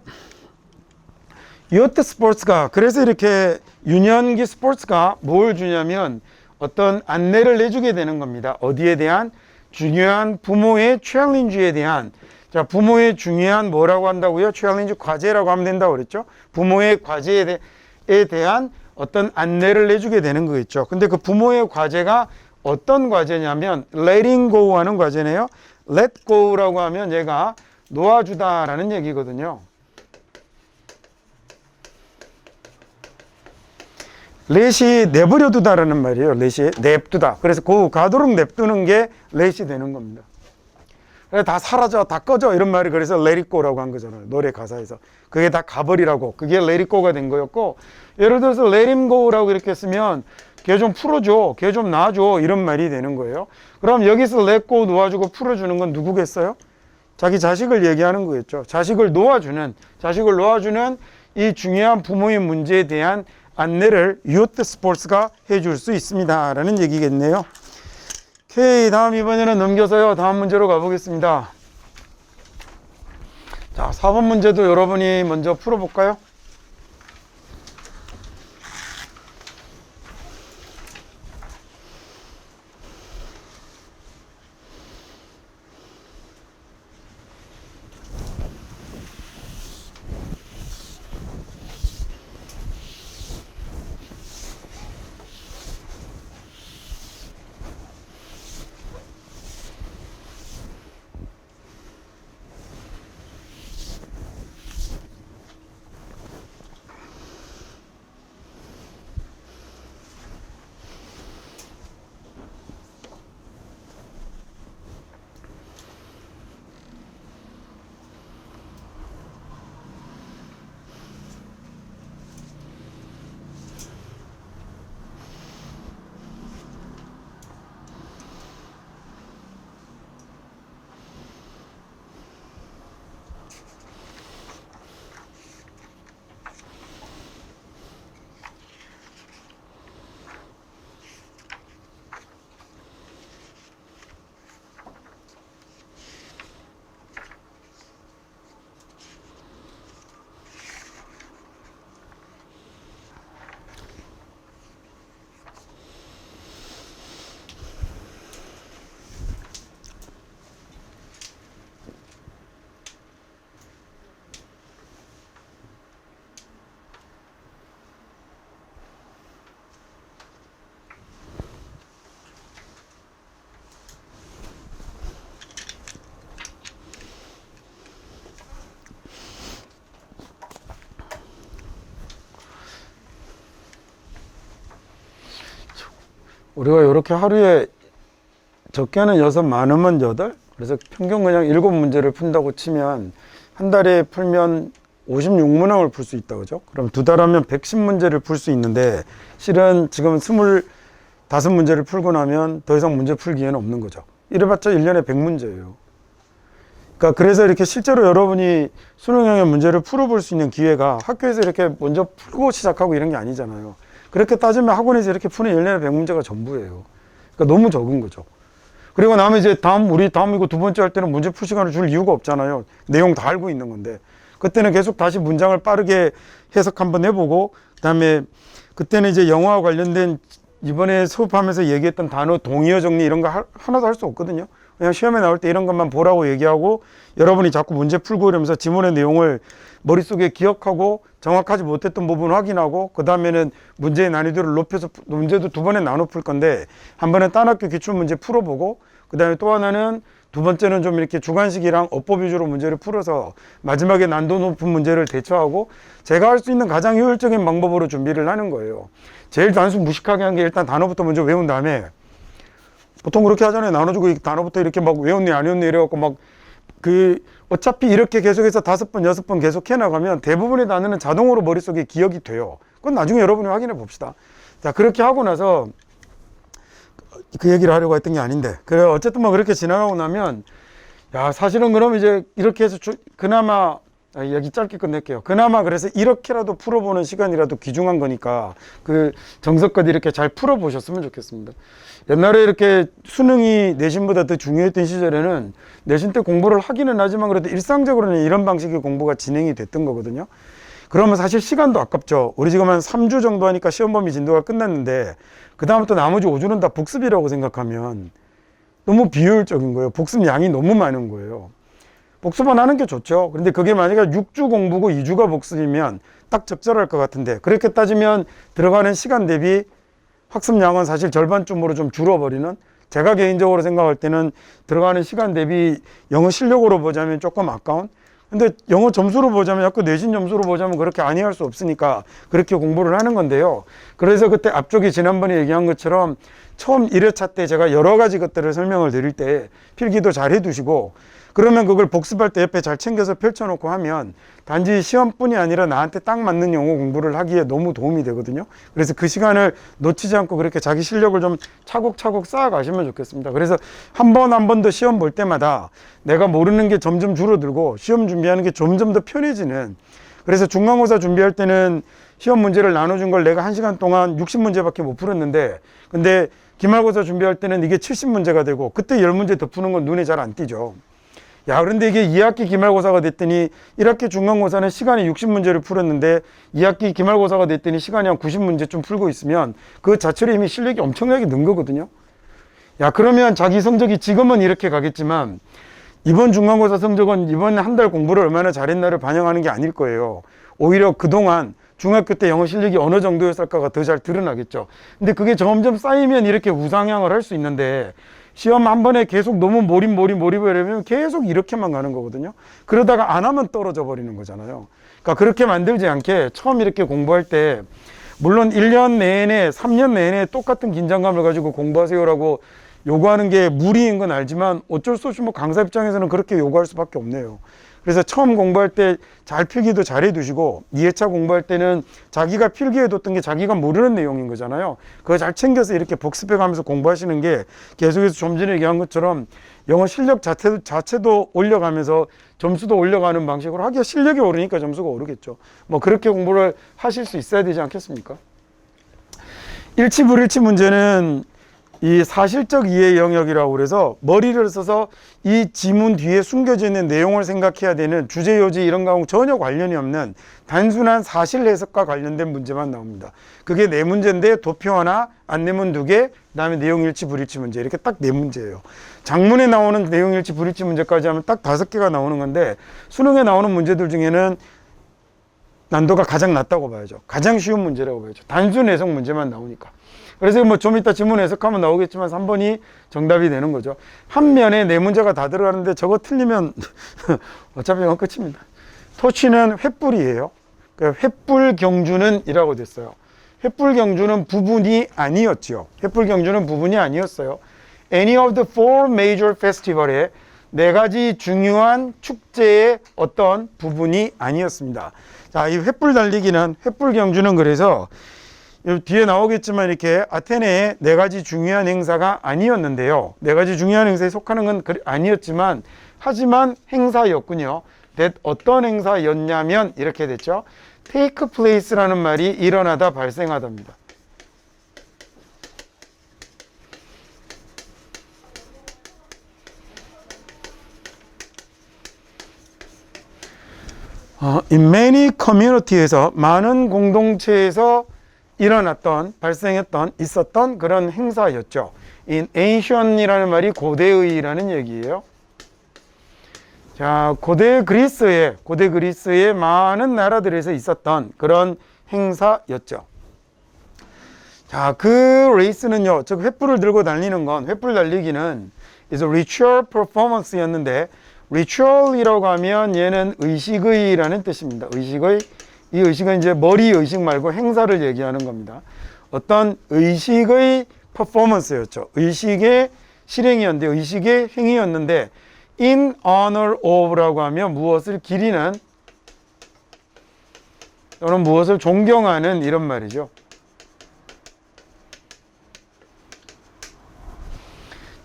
유트 스포츠가 그래서 이렇게 유년기 스포츠가 뭘 주냐면 어떤 안내를 내주게 되는 겁니다. 어디에 대한? 중요한 부모의 챌린지에 대한. 자, 부모의 중요한 뭐라고 한다고요? 챌린지 과제라고 하면 된다고 그랬죠. 부모의 과제에 대한 어떤 안내를 내주게 되는 거겠죠. 근데 그 부모의 과제가 어떤 과제냐면 letting go 하는 과제네요. let go라고 하면 얘가 놓아주다라는 얘기거든요. let이 내버려 두다라는 말이에요. let이 냅두다. 그래서 go 가도록 냅두는 게 let이 되는 겁니다. 그래, 다 사라져, 다 꺼져 이런 말이 그래서 let it go라고 한 거잖아요. 노래 가사에서. 그게 다 가버리라고. 그게 let it go가 된 거였고, 예를 들어서 let him go라고 이렇게 쓰면 걔 좀 풀어줘, 걔 좀 놔줘 이런 말이 되는 거예요. 그럼 여기서 let go 놓아주고 풀어주는 건 누구겠어요? 자기 자식을 얘기하는 거겠죠. 자식을 놓아주는 이 중요한 부모의 문제에 대한 안내를 youth sports가 해줄 수 있습니다 라는 얘기겠네요. 오케이, 다음 이번에는 넘겨서요 다음 문제로 가보겠습니다. 자, 4번 문제도 여러분이 먼저 풀어볼까요? 우리가 이렇게 하루에 적게는 6, 많으면 8, 그래서 평균 그냥 7문제를 푼다고 치면 한 달에 풀면 56문항을 풀 수 있다, 그죠? 그럼 2달 하면 110문제를 풀 수 있는데 실은 지금 25문제를 풀고 나면 더 이상 문제 풀 기회는 없는 거죠. 이래봤자 1년에 100문제예요. 그러니까 그래서 이렇게 실제로 여러분이 수능형의 문제를 풀어볼 수 있는 기회가 학교에서 이렇게 먼저 풀고 시작하고 이런 게 아니잖아요. 그렇게 따지면 학원에서 이렇게 푸는 1년에 100문제가 전부예요. 그러니까 너무 적은 거죠. 그리고 나면 이제 우리 다음 이거 2번째 할 때는 문제 풀 시간을 줄 이유가 없잖아요. 내용 다 알고 있는 건데. 그때는 계속 다시 문장을 빠르게 해석 한번 해보고, 그 다음에 그때는 이제 영어와 관련된 이번에 수업하면서 얘기했던 단어 동의어 정리 이런 거 하나도 할 수 없거든요. 그냥 시험에 나올 때 이런 것만 보라고 얘기하고 여러분이 자꾸 문제 풀고 이러면서 지문의 내용을 머릿속에 기억하고 정확하지 못했던 부분 확인하고 그 다음에는 문제의 난이도를 높여서 문제도 2번에 나눠 풀 건데 한 번은 딴 학교 기출문제 풀어보고 그 다음에 또 하나는 2번째는 좀 이렇게 주관식이랑 어법 위주로 문제를 풀어서 마지막에 난도 높은 문제를 대처하고 제가 할 수 있는 가장 효율적인 방법으로 준비를 하는 거예요. 제일 단순 무식하게 한 게 일단 단어부터 먼저 외운 다음에 보통 그렇게 하잖아요. 나눠주고 단어부터 이렇게 막 외웠네 안 외웠네 이래갖고 막 어차피 이렇게 계속해서 5번, 6번 계속 해나가면 대부분의 단어는 자동으로 머릿속에 기억이 돼요. 그건 나중에 여러분이 확인해 봅시다. 자, 그렇게 하고 나서 그 얘기를 하려고 했던 게 아닌데. 그래, 어쨌든 뭐 그렇게 지나가고 나면, 야, 사실은 그럼 이제 이렇게 해서 그나마, 여기 짧게 끝낼게요. 그나마 그래서 이렇게라도 풀어보는 시간이라도 귀중한 거니까 그 정석껏 이렇게 잘 풀어보셨으면 좋겠습니다. 옛날에 이렇게 수능이 내신보다 더 중요했던 시절에는 내신 때 공부를 하기는 하지만 그래도 일상적으로는 이런 방식의 공부가 진행이 됐던 거거든요. 그러면 사실 시간도 아깝죠. 우리 지금 한 3주 정도 하니까 시험 범위 진도가 끝났는데 그 다음부터 나머지 5주는 다 복습이라고 생각하면 너무 비효율적인 거예요. 복습 양이 너무 많은 거예요. 복습만 하는 게 좋죠. 그런데 그게 만약에 6주 공부고 2주가 복습이면 딱 적절할 것 같은데 그렇게 따지면 들어가는 시간 대비 학습량은 사실 절반쯤으로 좀 줄어버리는, 제가 개인적으로 생각할 때는 들어가는 시간 대비 영어 실력으로 보자면 조금 아까운, 근데 영어 점수로 보자면 학교 내신 점수로 보자면 그렇게 아니할 수 없으니까 그렇게 공부를 하는 건데요. 그래서 그때 앞쪽에 지난번에 얘기한 것처럼 처음 1회차 때 제가 여러 가지 것들을 설명을 드릴 때 필기도 잘 해두시고 그러면 그걸 복습할 때 옆에 잘 챙겨서 펼쳐놓고 하면 단지 시험뿐이 아니라 나한테 딱 맞는 영어 공부를 하기에 너무 도움이 되거든요. 그래서 그 시간을 놓치지 않고 그렇게 자기 실력을 좀 차곡차곡 쌓아가시면 좋겠습니다. 그래서 한 번 한 번 더 시험 볼 때마다 내가 모르는 게 점점 줄어들고 시험 준비하는 게 점점 더 편해지는, 그래서 중간고사 준비할 때는 시험 문제를 나눠준 걸 내가 1시간 동안 60문제밖에 못 풀었는데, 근데 기말고사 준비할 때는 이게 70문제가 되고 그때 10문제 더 푸는 건 눈에 잘 안 띄죠. 야, 그런데 이게 2학기 기말고사가 됐더니 1학기 중간고사는 시간이 60문제를 풀었는데 2학기 기말고사가 됐더니 시간이 한 90문제쯤 풀고 있으면 그 자체로 이미 실력이 엄청나게 는 거거든요. 야, 그러면 자기 성적이 지금은 이렇게 가겠지만 이번 중간고사 성적은 이번 한 달 공부를 얼마나 잘했나를 반영하는 게 아닐 거예요. 오히려 그동안 중학교 때 영어 실력이 어느 정도였을까가 더 잘 드러나겠죠. 근데 그게 점점 쌓이면 이렇게 우상향을 할 수 있는데, 시험 한 번에 계속 너무 몰입을 하려면 계속 이렇게만 가는 거거든요. 그러다가 안 하면 떨어져 버리는 거잖아요. 그러니까 그렇게 만들지 않게 처음 이렇게 공부할 때, 물론 1년 내내 3년 내내 똑같은 긴장감을 가지고 공부하세요라고 요구하는 게 무리인 건 알지만 어쩔 수 없이 뭐 강사 입장에서는 그렇게 요구할 수밖에 없네요. 그래서 처음 공부할 때 잘 필기도 잘 해두시고 2회차 공부할 때는 자기가 필기해뒀던 게 자기가 모르는 내용인 거잖아요. 그거 잘 챙겨서 이렇게 복습해가면서 공부하시는 게 계속해서 좀 전에 얘기한 것처럼 영어 실력 자체도 올려가면서 점수도 올려가는 방식으로 하기가, 실력이 오르니까 점수가 오르겠죠. 뭐 그렇게 공부를 하실 수 있어야 되지 않겠습니까? 일치 불일치 문제는 이 사실적 이해 영역이라고 그래서 머리를 써서 이 지문 뒤에 숨겨져 있는 내용을 생각해야 되는 주제, 요지 이런 거하고 전혀 관련이 없는 단순한 사실 해석과 관련된 문제만 나옵니다. 그게 4문제인데 도표 하나, 안내문 2개, 그다음에 내용 일치 불일치 문제, 이렇게 딱 4문제예요. 장문에 나오는 내용 일치 불일치 문제까지 하면 딱 5개가 나오는 건데, 수능에 나오는 문제들 중에는 난도가 가장 낮다고 봐야죠. 가장 쉬운 문제라고 봐야죠. 단순 해석 문제만 나오니까. 그래서 뭐 좀 이따 지문 해석하면 나오겠지만 3번이 정답이 되는 거죠. 한 면에 4문제가 다 들어가는데 저거 틀리면 어차피 이건 끝입니다. 토치는 횃불이에요. 그러니까 횃불 경주는 이라고 됐어요. 횃불 경주는 부분이 아니었죠. 횃불 경주는 부분이 아니었어요. Any of the four major festival의 4가지 중요한 축제의 어떤 부분이 아니었습니다. 자, 이 횃불 달리기는, 횃불 경주는 그래서 뒤에 나오겠지만 이렇게 아테네의 4가지 중요한 행사가 아니었는데요. 4가지 중요한 행사에 속하는 건 아니었지만, 하지만 행사였군요. 어떤 행사였냐면 이렇게 됐죠. take place라는 말이 일어나다, 발생하답니다. In many community에서, 많은 공동체에서 일어났던, 발생했던, 있었던 그런 행사였죠. In ancient이라는 말이 고대의라는 얘기예요. 자, 고대 그리스의 많은 나라들에서 있었던 그런 행사였죠. 자, 그 레이스는요, 즉 횃불을 들고 달리는 건, 횃불 달리기는 is a ritual performance였는데, ritual이라고 하면 얘는 의식의라는 뜻입니다. 의식의, 이 의식은 이제 머리 의식 말고 행사를 얘기하는 겁니다. 어떤 의식의 퍼포먼스였죠. 의식의 실행이었는데, 의식의 행위였는데, in honor of라고 하면 무엇을 기리는 또는 무엇을 존경하는 이런 말이죠.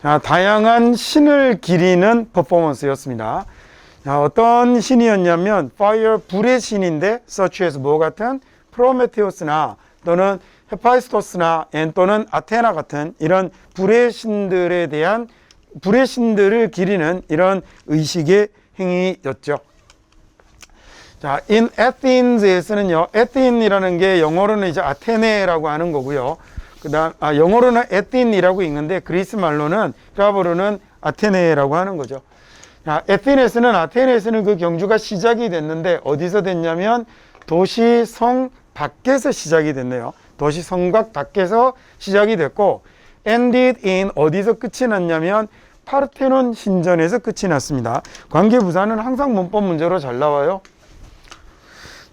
자, 다양한 신을 기리는 퍼포먼스였습니다. 자, 어떤 신이었냐면 fire, 불의 신인데 such as 뭐 같은 프로메테우스나 또는 헤파이스토스나 또는 아테나 같은 이런 불의 신들에 대한, 불의 신들을 기리는 이런 의식의 행위였죠. 자, in Athens에서는요, Athene이라는 게 영어로는 이제 아테네라고 하는 거고요. 그다음 영어로는 에틴이라고 읽는데 그리스 말로는, 히라보로는 아테네라고 하는 거죠. 자, 아테네에서는 그 경주가 시작이 됐는데 어디서 됐냐면 도시 성 밖에서 시작이 됐네요. 도시 성곽 밖에서 시작이 됐고, ended in 어디서 끝이 났냐면 파르테논 신전에서 끝이 났습니다. 관계부사는 항상 문법 문제로 잘 나와요.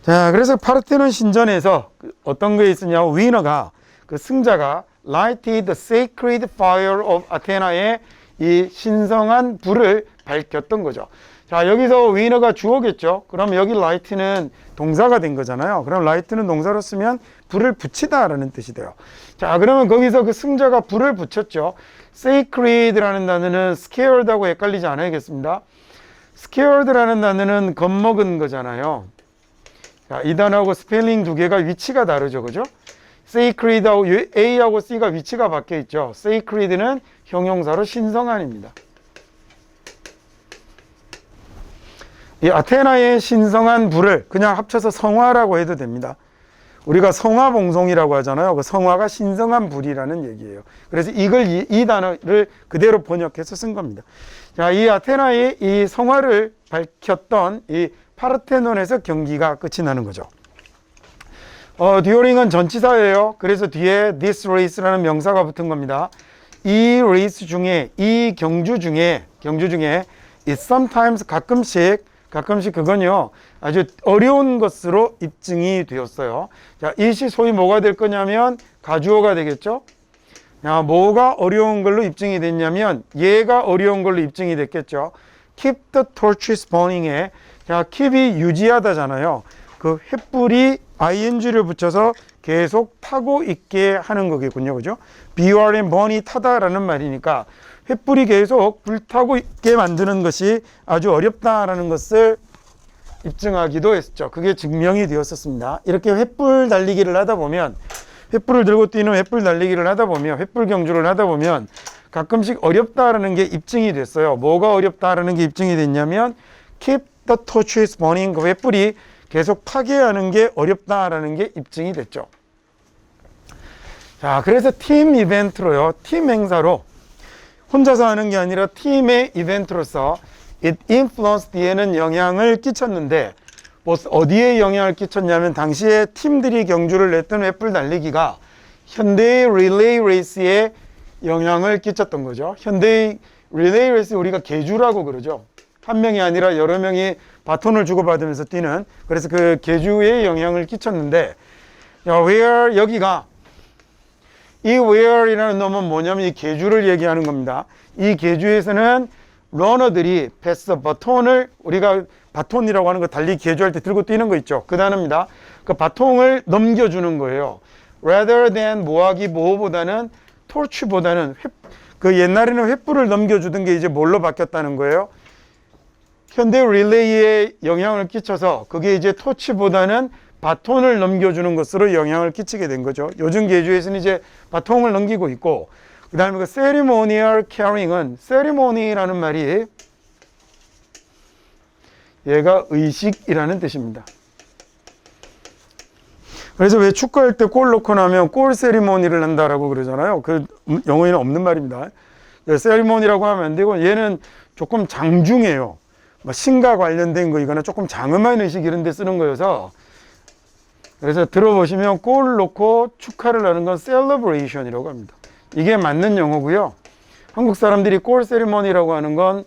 자, 그래서 파르테논 신전에서 어떤 게 있었냐면 위너가, 그 승자가 lighted the sacred fire of Athena의 이 신성한 불을 밝혔던 거죠. 자, 여기서 위너가 주어겠죠. 그럼 여기 light는 동사가 된 거잖아요. 그럼 light는 동사로 쓰면 불을 붙이다라는 뜻이 돼요. 자, 그러면 거기서 그 승자가 불을 붙였죠. sacred라는 단어는 scared하고 헷갈리지 않아야겠습니다. scared라는 단어는 겁먹은 거잖아요. 자, 이 단어하고 스펠링 두 개가 위치가 다르죠. 그죠? sacred하고 A하고 C가 위치가 바뀌어 있죠. sacred는 형용사로 신성한입니다. 이 아테나의 신성한 불을 그냥 합쳐서 성화라고 해도 됩니다. 우리가 성화봉송이라고 하잖아요. 그 성화가 신성한 불이라는 얘기예요. 그래서 이 단어를 그대로 번역해서 쓴 겁니다. 자, 이 아테나의 이 성화를 밝혔던 이 파르테논에서 경기가 끝이 나는 거죠. during은 전치사예요. 그래서 뒤에 this race라는 명사가 붙은 겁니다. 이 레이스 중에, 이 경주 중에 it sometimes 가끔씩 그건요 아주 어려운 것으로 입증이 되었어요. 자, it이 소위 뭐가 될 거냐면 가주어가 되겠죠. 야, 뭐가 어려운 걸로 입증이 됐냐면 얘가 어려운 걸로 입증이 됐겠죠. keep the torches burning에 자, keep이 유지하다잖아요. 그 횃불이 ing를 붙여서 계속 타고 있게 하는 거겠군요. 그죠? burn, burn이 타다라는 말이니까 횃불이 계속 불타고 있게 만드는 것이 아주 어렵다라는 것을 입증하기도 했죠. 그게 증명이 되었었습니다. 이렇게 횃불 달리기를 하다 보면 횃불을 들고 뛰는 횃불 달리기를 하다 보면 횃불 경주를 하다 보면 가끔씩 어렵다라는 게 입증이 됐어요. 뭐가 어렵다라는 게 입증이 됐냐면 keep the torches burning 그 횃불이 계속 타게 하는 게 어렵다라는 게 입증이 됐죠. 자, 그래서 팀 이벤트로요. 팀 행사로 혼자서 하는 게 아니라 팀의 이벤트로서 it influenced 얘는 영향을 끼쳤는데 뭐 어디에 영향을 끼쳤냐면 당시에 팀들이 경주를 냈던 횃불 달리기가 현대의 릴레이 레이스에 영향을 끼쳤던 거죠. 현대의 릴레이 레이스 우리가 계주라고 그러죠. 한 명이 아니라 여러 명이 바톤을 주고받으면서 뛰는 그래서 그 계주에 영향을 끼쳤는데 where 여기가 이 where이라는 놈은 뭐냐면 이 계주를 얘기하는 겁니다. 이 계주에서는 러너들이 패스 바톤을 우리가 바톤이라고 하는 거 달리기 계주할 때 들고 뛰는 거 있죠. 그 단어입니다. 그 바통을 넘겨주는 거예요. rather than 뭐하기 뭐보다는 torch보다는 그 옛날에는 횃불을 넘겨주던 게 이제 뭘로 바뀌었다는 거예요. 현대 릴레이에 영향을 끼쳐서 그게 이제 토치보다는 바톤을 넘겨주는 것으로 영향을 끼치게 된 거죠. 요즘 계주에서는 이제 바통을 넘기고 있고 그 다음에 그 ceremonial carrying은 ceremony라는 말이 얘가 의식이라는 뜻입니다. 그래서 왜 축구할 때 골 넣고 나면 골 세리머니를 한다라고 그러잖아요. 그 영어에는 없는 말입니다. 세리머니라고 하면 안 되고 얘는 조금 장중해요. 신과 관련된 거 이거는 조금 장엄한 의식 이런 데 쓰는 거여서 그래서 들어보시면 골 넣고 축하를 하는 건 celebration이라고 합니다. 이게 맞는 용어고요. 한국 사람들이 골 세리머니라고 하는 건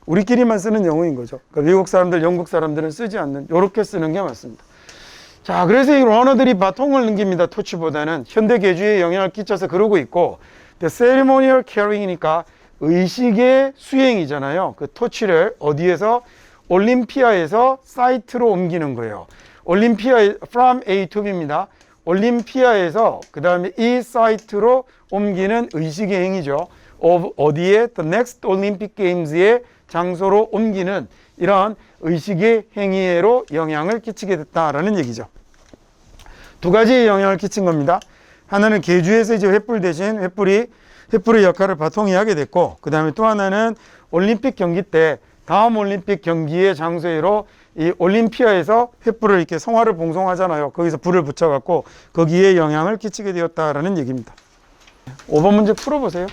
우리끼리만 쓰는 용어인 거죠. 그러니까 미국 사람들, 영국 사람들은 쓰지 않는 이렇게 쓰는 게 맞습니다. 자, 그래서 이 러너들이 바통을 넘깁니다. 토치보다는 현대 계주에 영향을 끼쳐서 그러고 있고 ceremonial carrying이니까 의식의 수행이잖아요. 그 토치를 어디에서 올림피아에서 사이트로 옮기는 거예요. 올림피아 from A to B입니다. 올림피아에서 그 다음에 이 사이트로 옮기는 의식의 행위죠. 어디에 the next Olympic Games의 장소로 옮기는 이런 의식의 행위로 영향을 끼치게 됐다라는 얘기죠. 두 가지의 영향을 끼친 겁니다. 하나는 계주에서 이제 횃불 대신 횃불의 역할을 바통이 하게 됐고, 그 다음에 또 하나는 올림픽 경기 때 다음 올림픽 경기의 장소로 이 올림피아에서 횃불을 이렇게 성화를 봉송하잖아요. 거기서 불을 붙여갖고 거기에 영향을 끼치게 되었다라는 얘기입니다. 5번 문제 풀어보세요.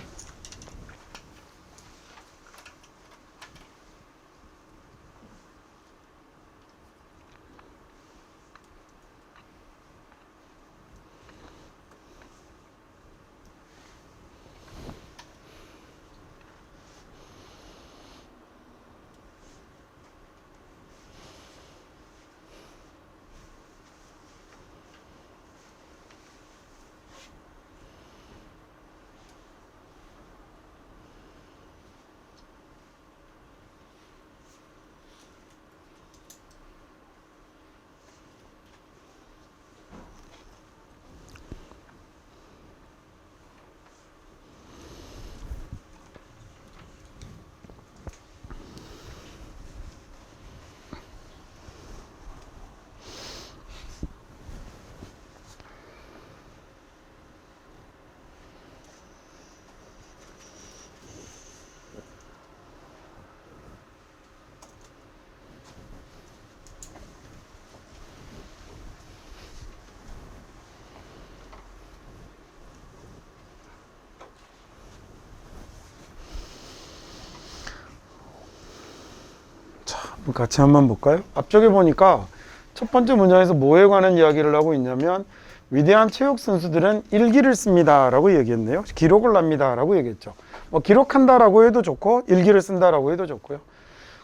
같이 한번 볼까요? 앞쪽에 보니까 첫 번째 문장에서 뭐에 관한 이야기를 하고 있냐면 위대한 체육 선수들은 일기를 씁니다 라고 얘기했네요. 기록을 납니다 라고 얘기했죠. 뭐 기록한다라고 해도 좋고 일기를 쓴다라고 해도 좋고요.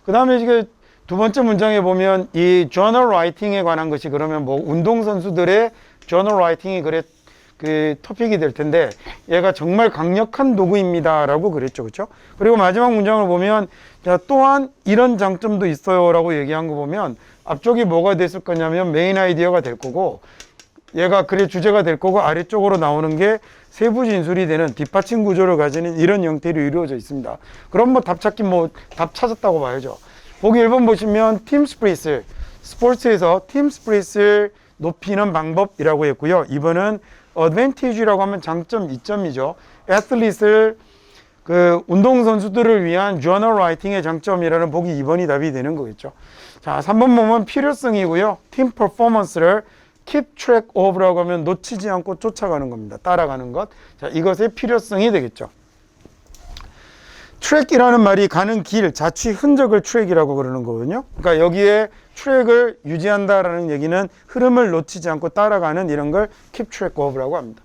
그 다음에 이게 두 번째 문장에 보면 이 journal writing에 관한 것이 그러면 뭐 운동선수들의 journal writing이 그래 그 토픽이 될 텐데 얘가 정말 강력한 도구입니다 라고 그랬죠. 그렇죠? 그리고 마지막 문장을 보면 자, 또한 이런 장점도 있어요 라고 얘기한 거 보면 앞쪽이 뭐가 됐을 거냐면 메인 아이디어가 될 거고 얘가 글의 주제가 될 거고 아래쪽으로 나오는 게 세부 진술이 되는 뒷받침 구조를 가지는 이런 형태로 이루어져 있습니다. 그럼 뭐 답 찾기 뭐 답 찾았다고 봐야죠. 보기 1번 보시면 팀 스프릿을 스포츠에서 팀 스프릿을 높이는 방법이라고 했고요. 2번은 어드밴티지라고 하면 장점, 이점이죠. 애슬릿을 그 운동선수들을 위한 journal writing의 장점이라는 보기 2번이 답이 되는 거겠죠. 자, 3번 보면 필요성이고요. 팀 퍼포먼스를 keep track of라고 하면 놓치지 않고 쫓아가는 겁니다. 따라가는 것. 자, 이것의 필요성이 되겠죠. 트랙이라는 말이 가는 길, 자취 흔적을 트랙이라고 그러는 거거든요. 그러니까 여기에 트랙을 유지한다라는 얘기는 흐름을 놓치지 않고 따라가는 이런 걸 keep track of라고 합니다.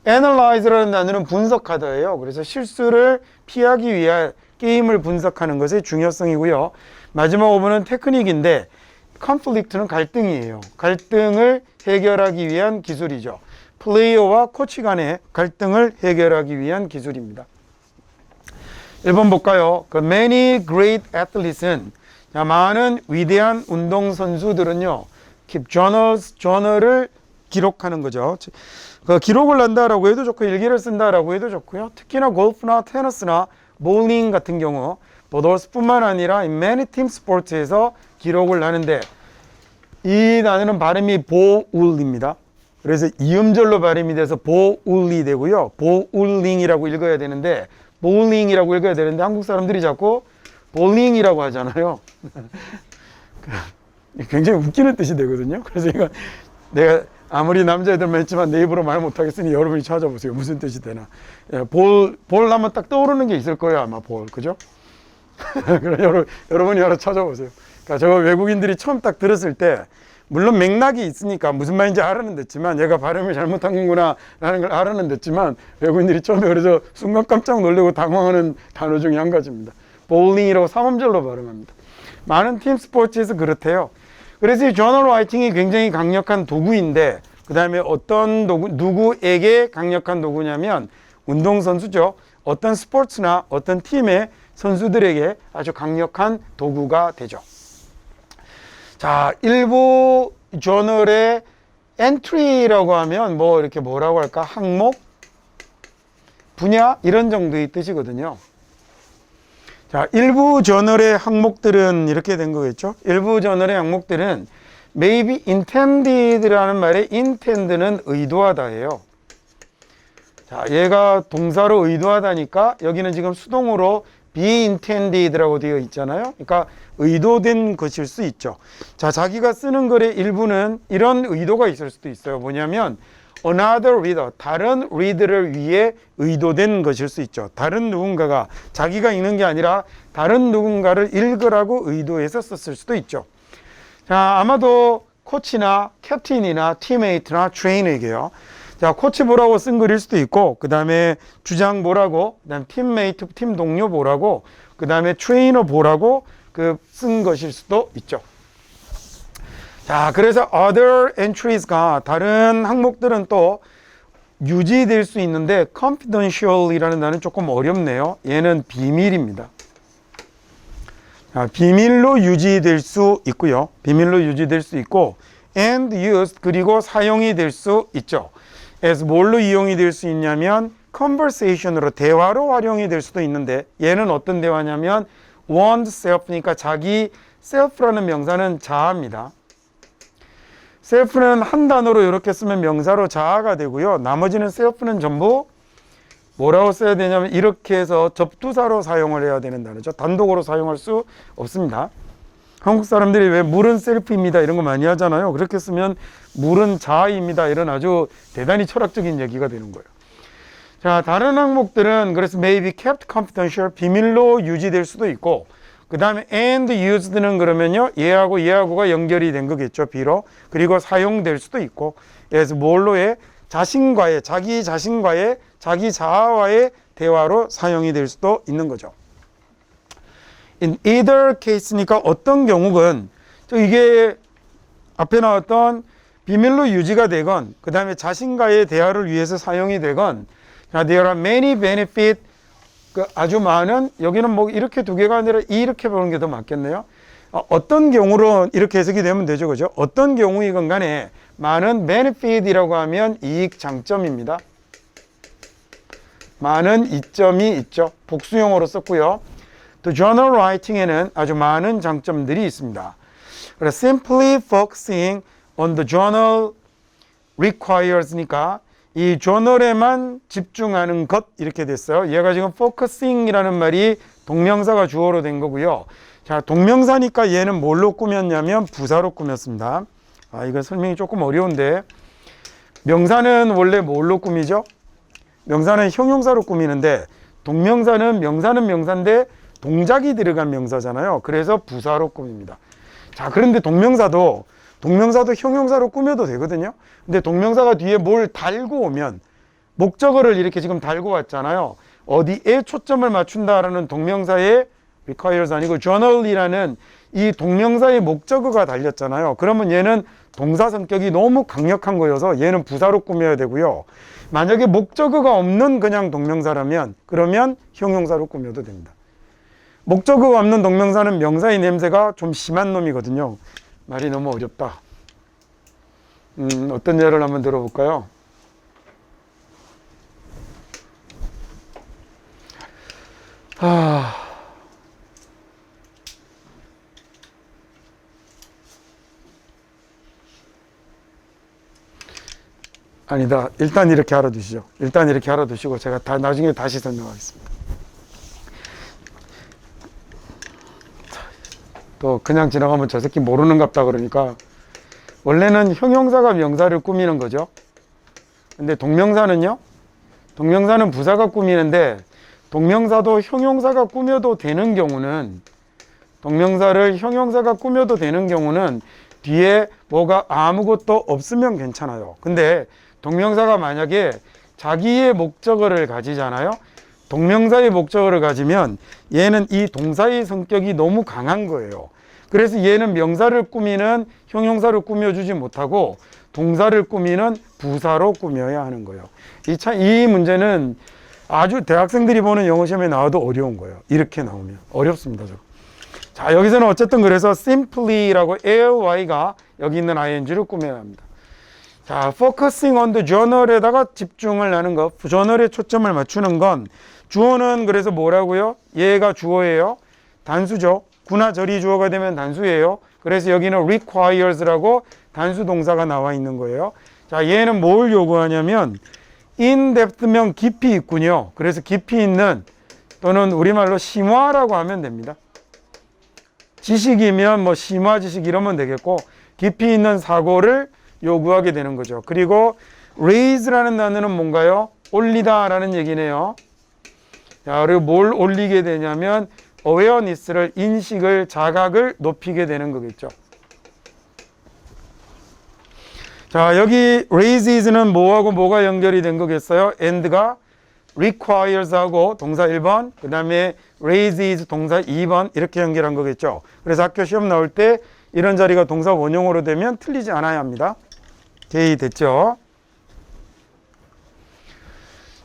analyze라는 단어는 분석하다예요. 그래서 실수를 피하기 위한 게임을 분석하는 것의 중요성이고요. 마지막 5번은 테크닉인데 conflict는 갈등이에요. 갈등을 해결하기 위한 기술이죠. 플레이어와 코치 간의 갈등을 해결하기 위한 기술입니다. 1번 볼까요? 그 many great athletes은 많은 위대한 운동선수들은요 keep journals, journal을 기록하는 거죠. 그 기록을 한다라고 해도 좋고 일기를 쓴다라고 해도 좋고요. 특히나 골프나 테니스나 볼링 같은 경우 보더스뿐만 아니라 many team sports에서 기록을 하는데 이 단어는 발음이 보울입니다. 그래서 이음절로 발음이 돼서 보울이 되고요. 보울링이라고 읽어야 되는데 볼링이라고 읽어야 되는데 한국 사람들이 자꾸 볼링이라고 하잖아요. 굉장히 웃기는 뜻이 되거든요. 그래서 이거 내가 아무리 남자애들만 했지만 내 입으로 말 못하겠으니 여러분이 찾아보세요. 무슨 뜻이 되나. 볼 하면 딱 떠오르는 게 있을 거예요. 아마 볼. 그죠? 그럼 여러분이 알아 찾아보세요. 그러니까 저 외국인들이 처음 딱 들었을 때 물론 맥락이 있으니까 무슨 말인지 알아는 됐지만 얘가 발음을 잘못한 거구나 라는 걸 알아는 됐지만 외국인들이 처음에 그래서 순간 깜짝 놀라고 당황하는 단어 중에 한 가지입니다. 볼링이라고 3음절로 발음합니다. 많은 팀 스포츠에서 그렇대요. 그래서 이 저널 라이팅이 굉장히 강력한 도구인데 그 다음에 어떤 도구, 누구에게 강력한 도구냐면 운동선수죠. 어떤 스포츠나 어떤 팀의 선수들에게 아주 강력한 도구가 되죠. 자, 일부 저널의 엔트리라고 하면 뭐 이렇게 뭐라고 할까? 항목, 분야 이런 정도의 뜻이거든요. 자, 일부 저널의 항목들은 이렇게 된 거겠죠. 일부 저널의 항목들은 maybe intended라는 말에 intend는 의도하다예요. 자, 얘가 동사로 의도하다니까 여기는 지금 수동으로 be intended라고 되어 있잖아요. 그러니까 의도된 것일 수 있죠. 자, 자기가 쓰는 글의 일부는 이런 의도가 있을 수도 있어요. 뭐냐면 another reader, 다른 reader를 위해 의도된 것일 수 있죠. 다른 누군가가 자기가 읽는 게 아니라 다른 누군가를 읽으라고 의도해서 썼을 수도 있죠. 자, 아마도 코치나 캡틴이나 팀메이트나 트레이너에게요. 자, 코치 보라고 쓴 글일 수도 있고, 그 다음에 주장 보라고, 그 다음에 팀메이트, 팀 동료 보라고, 그 다음에 트레이너 보라고 쓴 것일 수도 있죠. 자, 그래서 other entries가 다른 항목들은 또 유지될 수 있는데 confidential이라는 단어는 조금 어렵네요. 얘는 비밀입니다. 자, 비밀로 유지될 수 있고요. 비밀로 유지될 수 있고 and used 그리고 사용이 될 수 있죠. as 뭘로 이용이 될 수 있냐면 conversation으로 대화로 활용이 될 수도 있는데 얘는 어떤 대화냐면 oneself니까 자기 self라는 명사는 자아입니다. self는 한 단어로 이렇게 쓰면 명사로 자아가 되고요. 나머지는 self는 전부 뭐라고 써야 되냐면 이렇게 해서 접두사로 사용을 해야 되는 단어죠. 단독으로 사용할 수 없습니다. 한국 사람들이 왜 물은 셀프입니다 이런 거 많이 하잖아요. 그렇게 쓰면 물은 자아입니다 이런 아주 대단히 철학적인 얘기가 되는 거예요. 자, 다른 항목들은 그래서 maybe kept confidential 비밀로 유지될 수도 있고 그 다음에 and used는 그러면요, 얘하고 얘하고가 연결이 된 거겠죠, B로. 그리고 사용될 수도 있고, 그래서 뭘로의 자신과의, 자기 자신과의, 자기 자아와의 대화로 사용이 될 수도 있는 거죠. In either case니까 어떤 경우건, 이게 앞에 나왔던 비밀로 유지가 되건, 그 다음에 자신과의 대화를 위해서 사용이 되건, 자, there are many benefit, 아주 많은, 여기는 뭐 이렇게 두 개가 아니라 이렇게 보는 게 더 맞겠네요. 어떤 경우로 이렇게 해석이 되면 되죠, 그죠? 어떤 경우이건 간에 많은 benefit이라고 하면 이익, 장점입니다. 많은 이점이 있죠. 복수형으로 썼고요. 또 journal writing에는 아주 많은 장점들이 있습니다. 그래서 simply focusing on the journal requires니까 이 journal에만 집중하는 것 이렇게 됐어요. 얘가 지금 focusing이라는 말이 동명사가 주어로 된 거고요. 자, 동명사니까 얘는 뭘로 꾸몄냐면 부사로 꾸몄습니다. 이거 설명이 조금 어려운데 명사는 원래 뭘로 꾸미죠? 명사는 형용사로 꾸미는데 동명사는 명사인데 동작이 들어간 명사잖아요. 그래서 부사로 꾸밉니다. 자, 그런데 동명사도 형용사로 꾸며도 되거든요. 근데 동명사가 뒤에 뭘 달고 오면 목적어를 이렇게 지금 달고 왔잖아요. 어디에 초점을 맞춘다라는 동명사의 requires 아니고 journal이라는 이 동명사의 목적어가 달렸잖아요. 그러면 얘는 동사 성격이 너무 강력한 거여서 얘는 부사로 꾸며야 되고요. 만약에 목적어가 없는 그냥 동명사라면 그러면 형용사로 꾸며도 됩니다. 목적어가 없는 동명사는 명사의 냄새가 좀 심한 놈이거든요. 말이 너무 어렵다. 어떤 예를 한번 들어볼까요? 아니다. 일단 이렇게 알아두시죠. 일단 이렇게 알아두시고 제가 나중에 다시 설명하겠습니다. 또 그냥 지나가면 저 새끼 모르는갑다 그러니까 원래는 형용사가 명사를 꾸미는 거죠. 근데 동명사는요? 동명사는 부사가 꾸미는데 동명사도 형용사가 꾸며도 되는 경우는 동명사를 형용사가 꾸며도 되는 경우는 뒤에 뭐가 아무것도 없으면 괜찮아요. 근데 동명사가 만약에 자기의 목적어를 가지잖아요. 동명사의 목적어를 가지면 얘는 이 동사의 성격이 너무 강한 거예요. 그래서 얘는 명사를 꾸미는 형용사를 꾸며주지 못하고 동사를 꾸미는 부사로 꾸며야 하는 거예요. 이 문제는 아주 대학생들이 보는 영어 시험에 나와도 어려운 거예요. 이렇게 나오면 어렵습니다. 자, 여기서는 어쨌든 그래서 simply라고 ly가 여기 있는 ing를 꾸며야 합니다. 자, focusing on the journal에다가 집중을 하는 거, journal에 초점을 맞추는 건 주어는 그래서 뭐라고요? 얘가 주어예요. 단수죠. 구나 절이 주어가 되면 단수예요. 그래서 여기는 requires라고 단수 동사가 나와 있는 거예요. 자, 얘는 뭘 요구하냐면 in-depth면 깊이 있군요. 그래서 깊이 있는 또는 우리말로 심화라고 하면 됩니다. 지식이면 뭐 심화 지식 이러면 되겠고 깊이 있는 사고를 요구하게 되는 거죠. 그리고 raise라는 단어는 뭔가요? 올리다라는 얘기네요. 자, 그리고 뭘 올리게 되냐면 awareness를 인식을 자각을 높이게 되는 거겠죠. 자, 여기 raises는 뭐하고 뭐가 연결이 된 거겠어요? and가 requires하고 동사 1번, 그 다음에 raises 동사 2번 이렇게 연결한 거겠죠. 그래서 학교 시험 나올 때 이런 자리가 동사 원형으로 되면 틀리지 않아야 합니다. 오케이, 됐죠?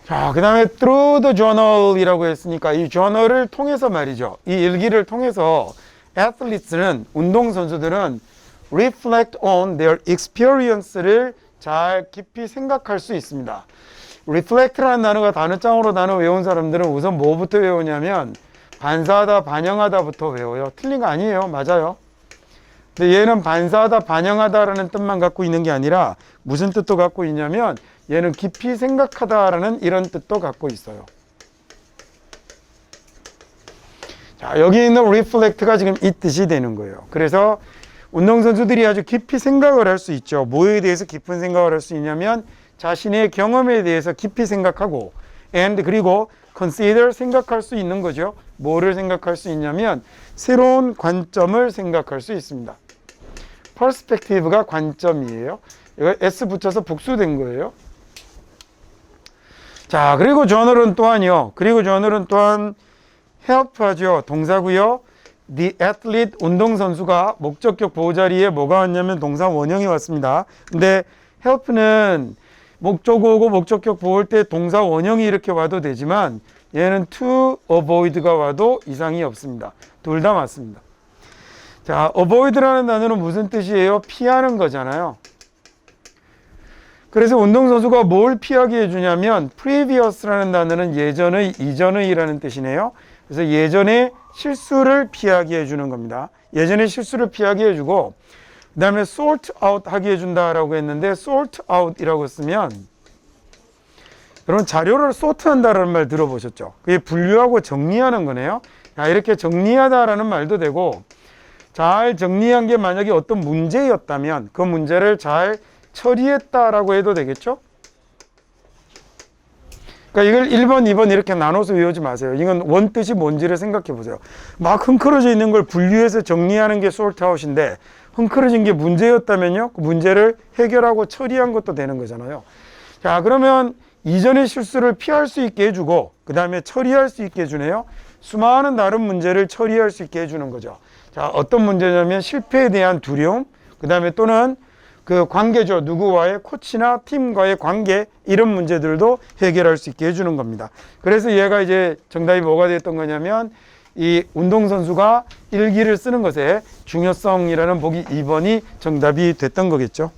자, 그 다음에 through the journal이라고 했으니까 이 journal을 통해서 말이죠. 이 일기를 통해서 athletes는 운동선수들은 reflect on their experience를 잘 깊이 생각할 수 있습니다. reflect라는 단어가 단어장으로 단어 외운 사람들은 우선 뭐부터 외우냐면 반사하다, 반영하다부터 외워요. 틀린 거 아니에요. 맞아요. 근데 얘는 반사하다, 반영하다라는 뜻만 갖고 있는 게 아니라 무슨 뜻도 갖고 있냐면 얘는 깊이 생각하다라는 이런 뜻도 갖고 있어요. 자, 여기 있는 reflect가 지금 이 뜻이 되는 거예요. 그래서 운동선수들이 아주 깊이 생각을 할 수 있죠. 뭐에 대해서 깊은 생각을 할 수 있냐면 자신의 경험에 대해서 깊이 생각하고 and 그리고 consider 생각할 수 있는 거죠. 뭐를 생각할 수 있냐면 새로운 관점을 생각할 수 있습니다. perspective가 관점이에요. 이거 s 붙여서 복수된 거예요. 자, 그리고 journal은 또한요. help하죠. 동사고요. The athlete 운동선수가 목적격 보호자리에 뭐가 왔냐면 동사 원형이 왔습니다. 근데 help는 목적어고 목적격 보호할 때 동사 원형이 이렇게 와도 되지만 얘는 to avoid가 와도 이상이 없습니다. 둘 다 맞습니다. 자, avoid라는 단어는 무슨 뜻이에요? 피하는 거잖아요. 그래서 운동선수가 뭘 피하게 해주냐면 previous라는 단어는 예전의, 이전의라는 뜻이네요. 그래서 예전에 실수를 피하게 해주는 겁니다. 예전에 실수를 피하게 해주고 그 다음에 sort out 하게 해준다라고 했는데 sort out이라고 쓰면 여러분 자료를 sort한다라는 말 들어보셨죠? 그게 분류하고 정리하는 거네요. 자, 이렇게 정리하다라는 말도 되고 잘 정리한 게 만약에 어떤 문제였다면 그 문제를 잘 처리했다라고 해도 되겠죠? 그러니까 이걸 1번, 2번 이렇게 나눠서 외우지 마세요. 이건 원뜻이 뭔지를 생각해 보세요. 막 흥크러져 있는 걸 분류해서 정리하는 게 sort out인데 흥크러진 게 문제였다면요. 그 문제를 해결하고 처리한 것도 되는 거잖아요. 자, 그러면 이전의 실수를 피할 수 있게 해주고 그 다음에 처리할 수 있게 해주네요. 수많은 다른 문제를 처리할 수 있게 해주는 거죠. 자, 어떤 문제냐면 실패에 대한 두려움, 그 다음에 또는 그 관계죠. 누구와의 코치나 팀과의 관계 이런 문제들도 해결할 수 있게 해주는 겁니다. 그래서 얘가 이제 정답이 뭐가 됐던 거냐면 이 운동선수가 일기를 쓰는 것의 중요성이라는 보기 2번이 정답이 됐던 거겠죠.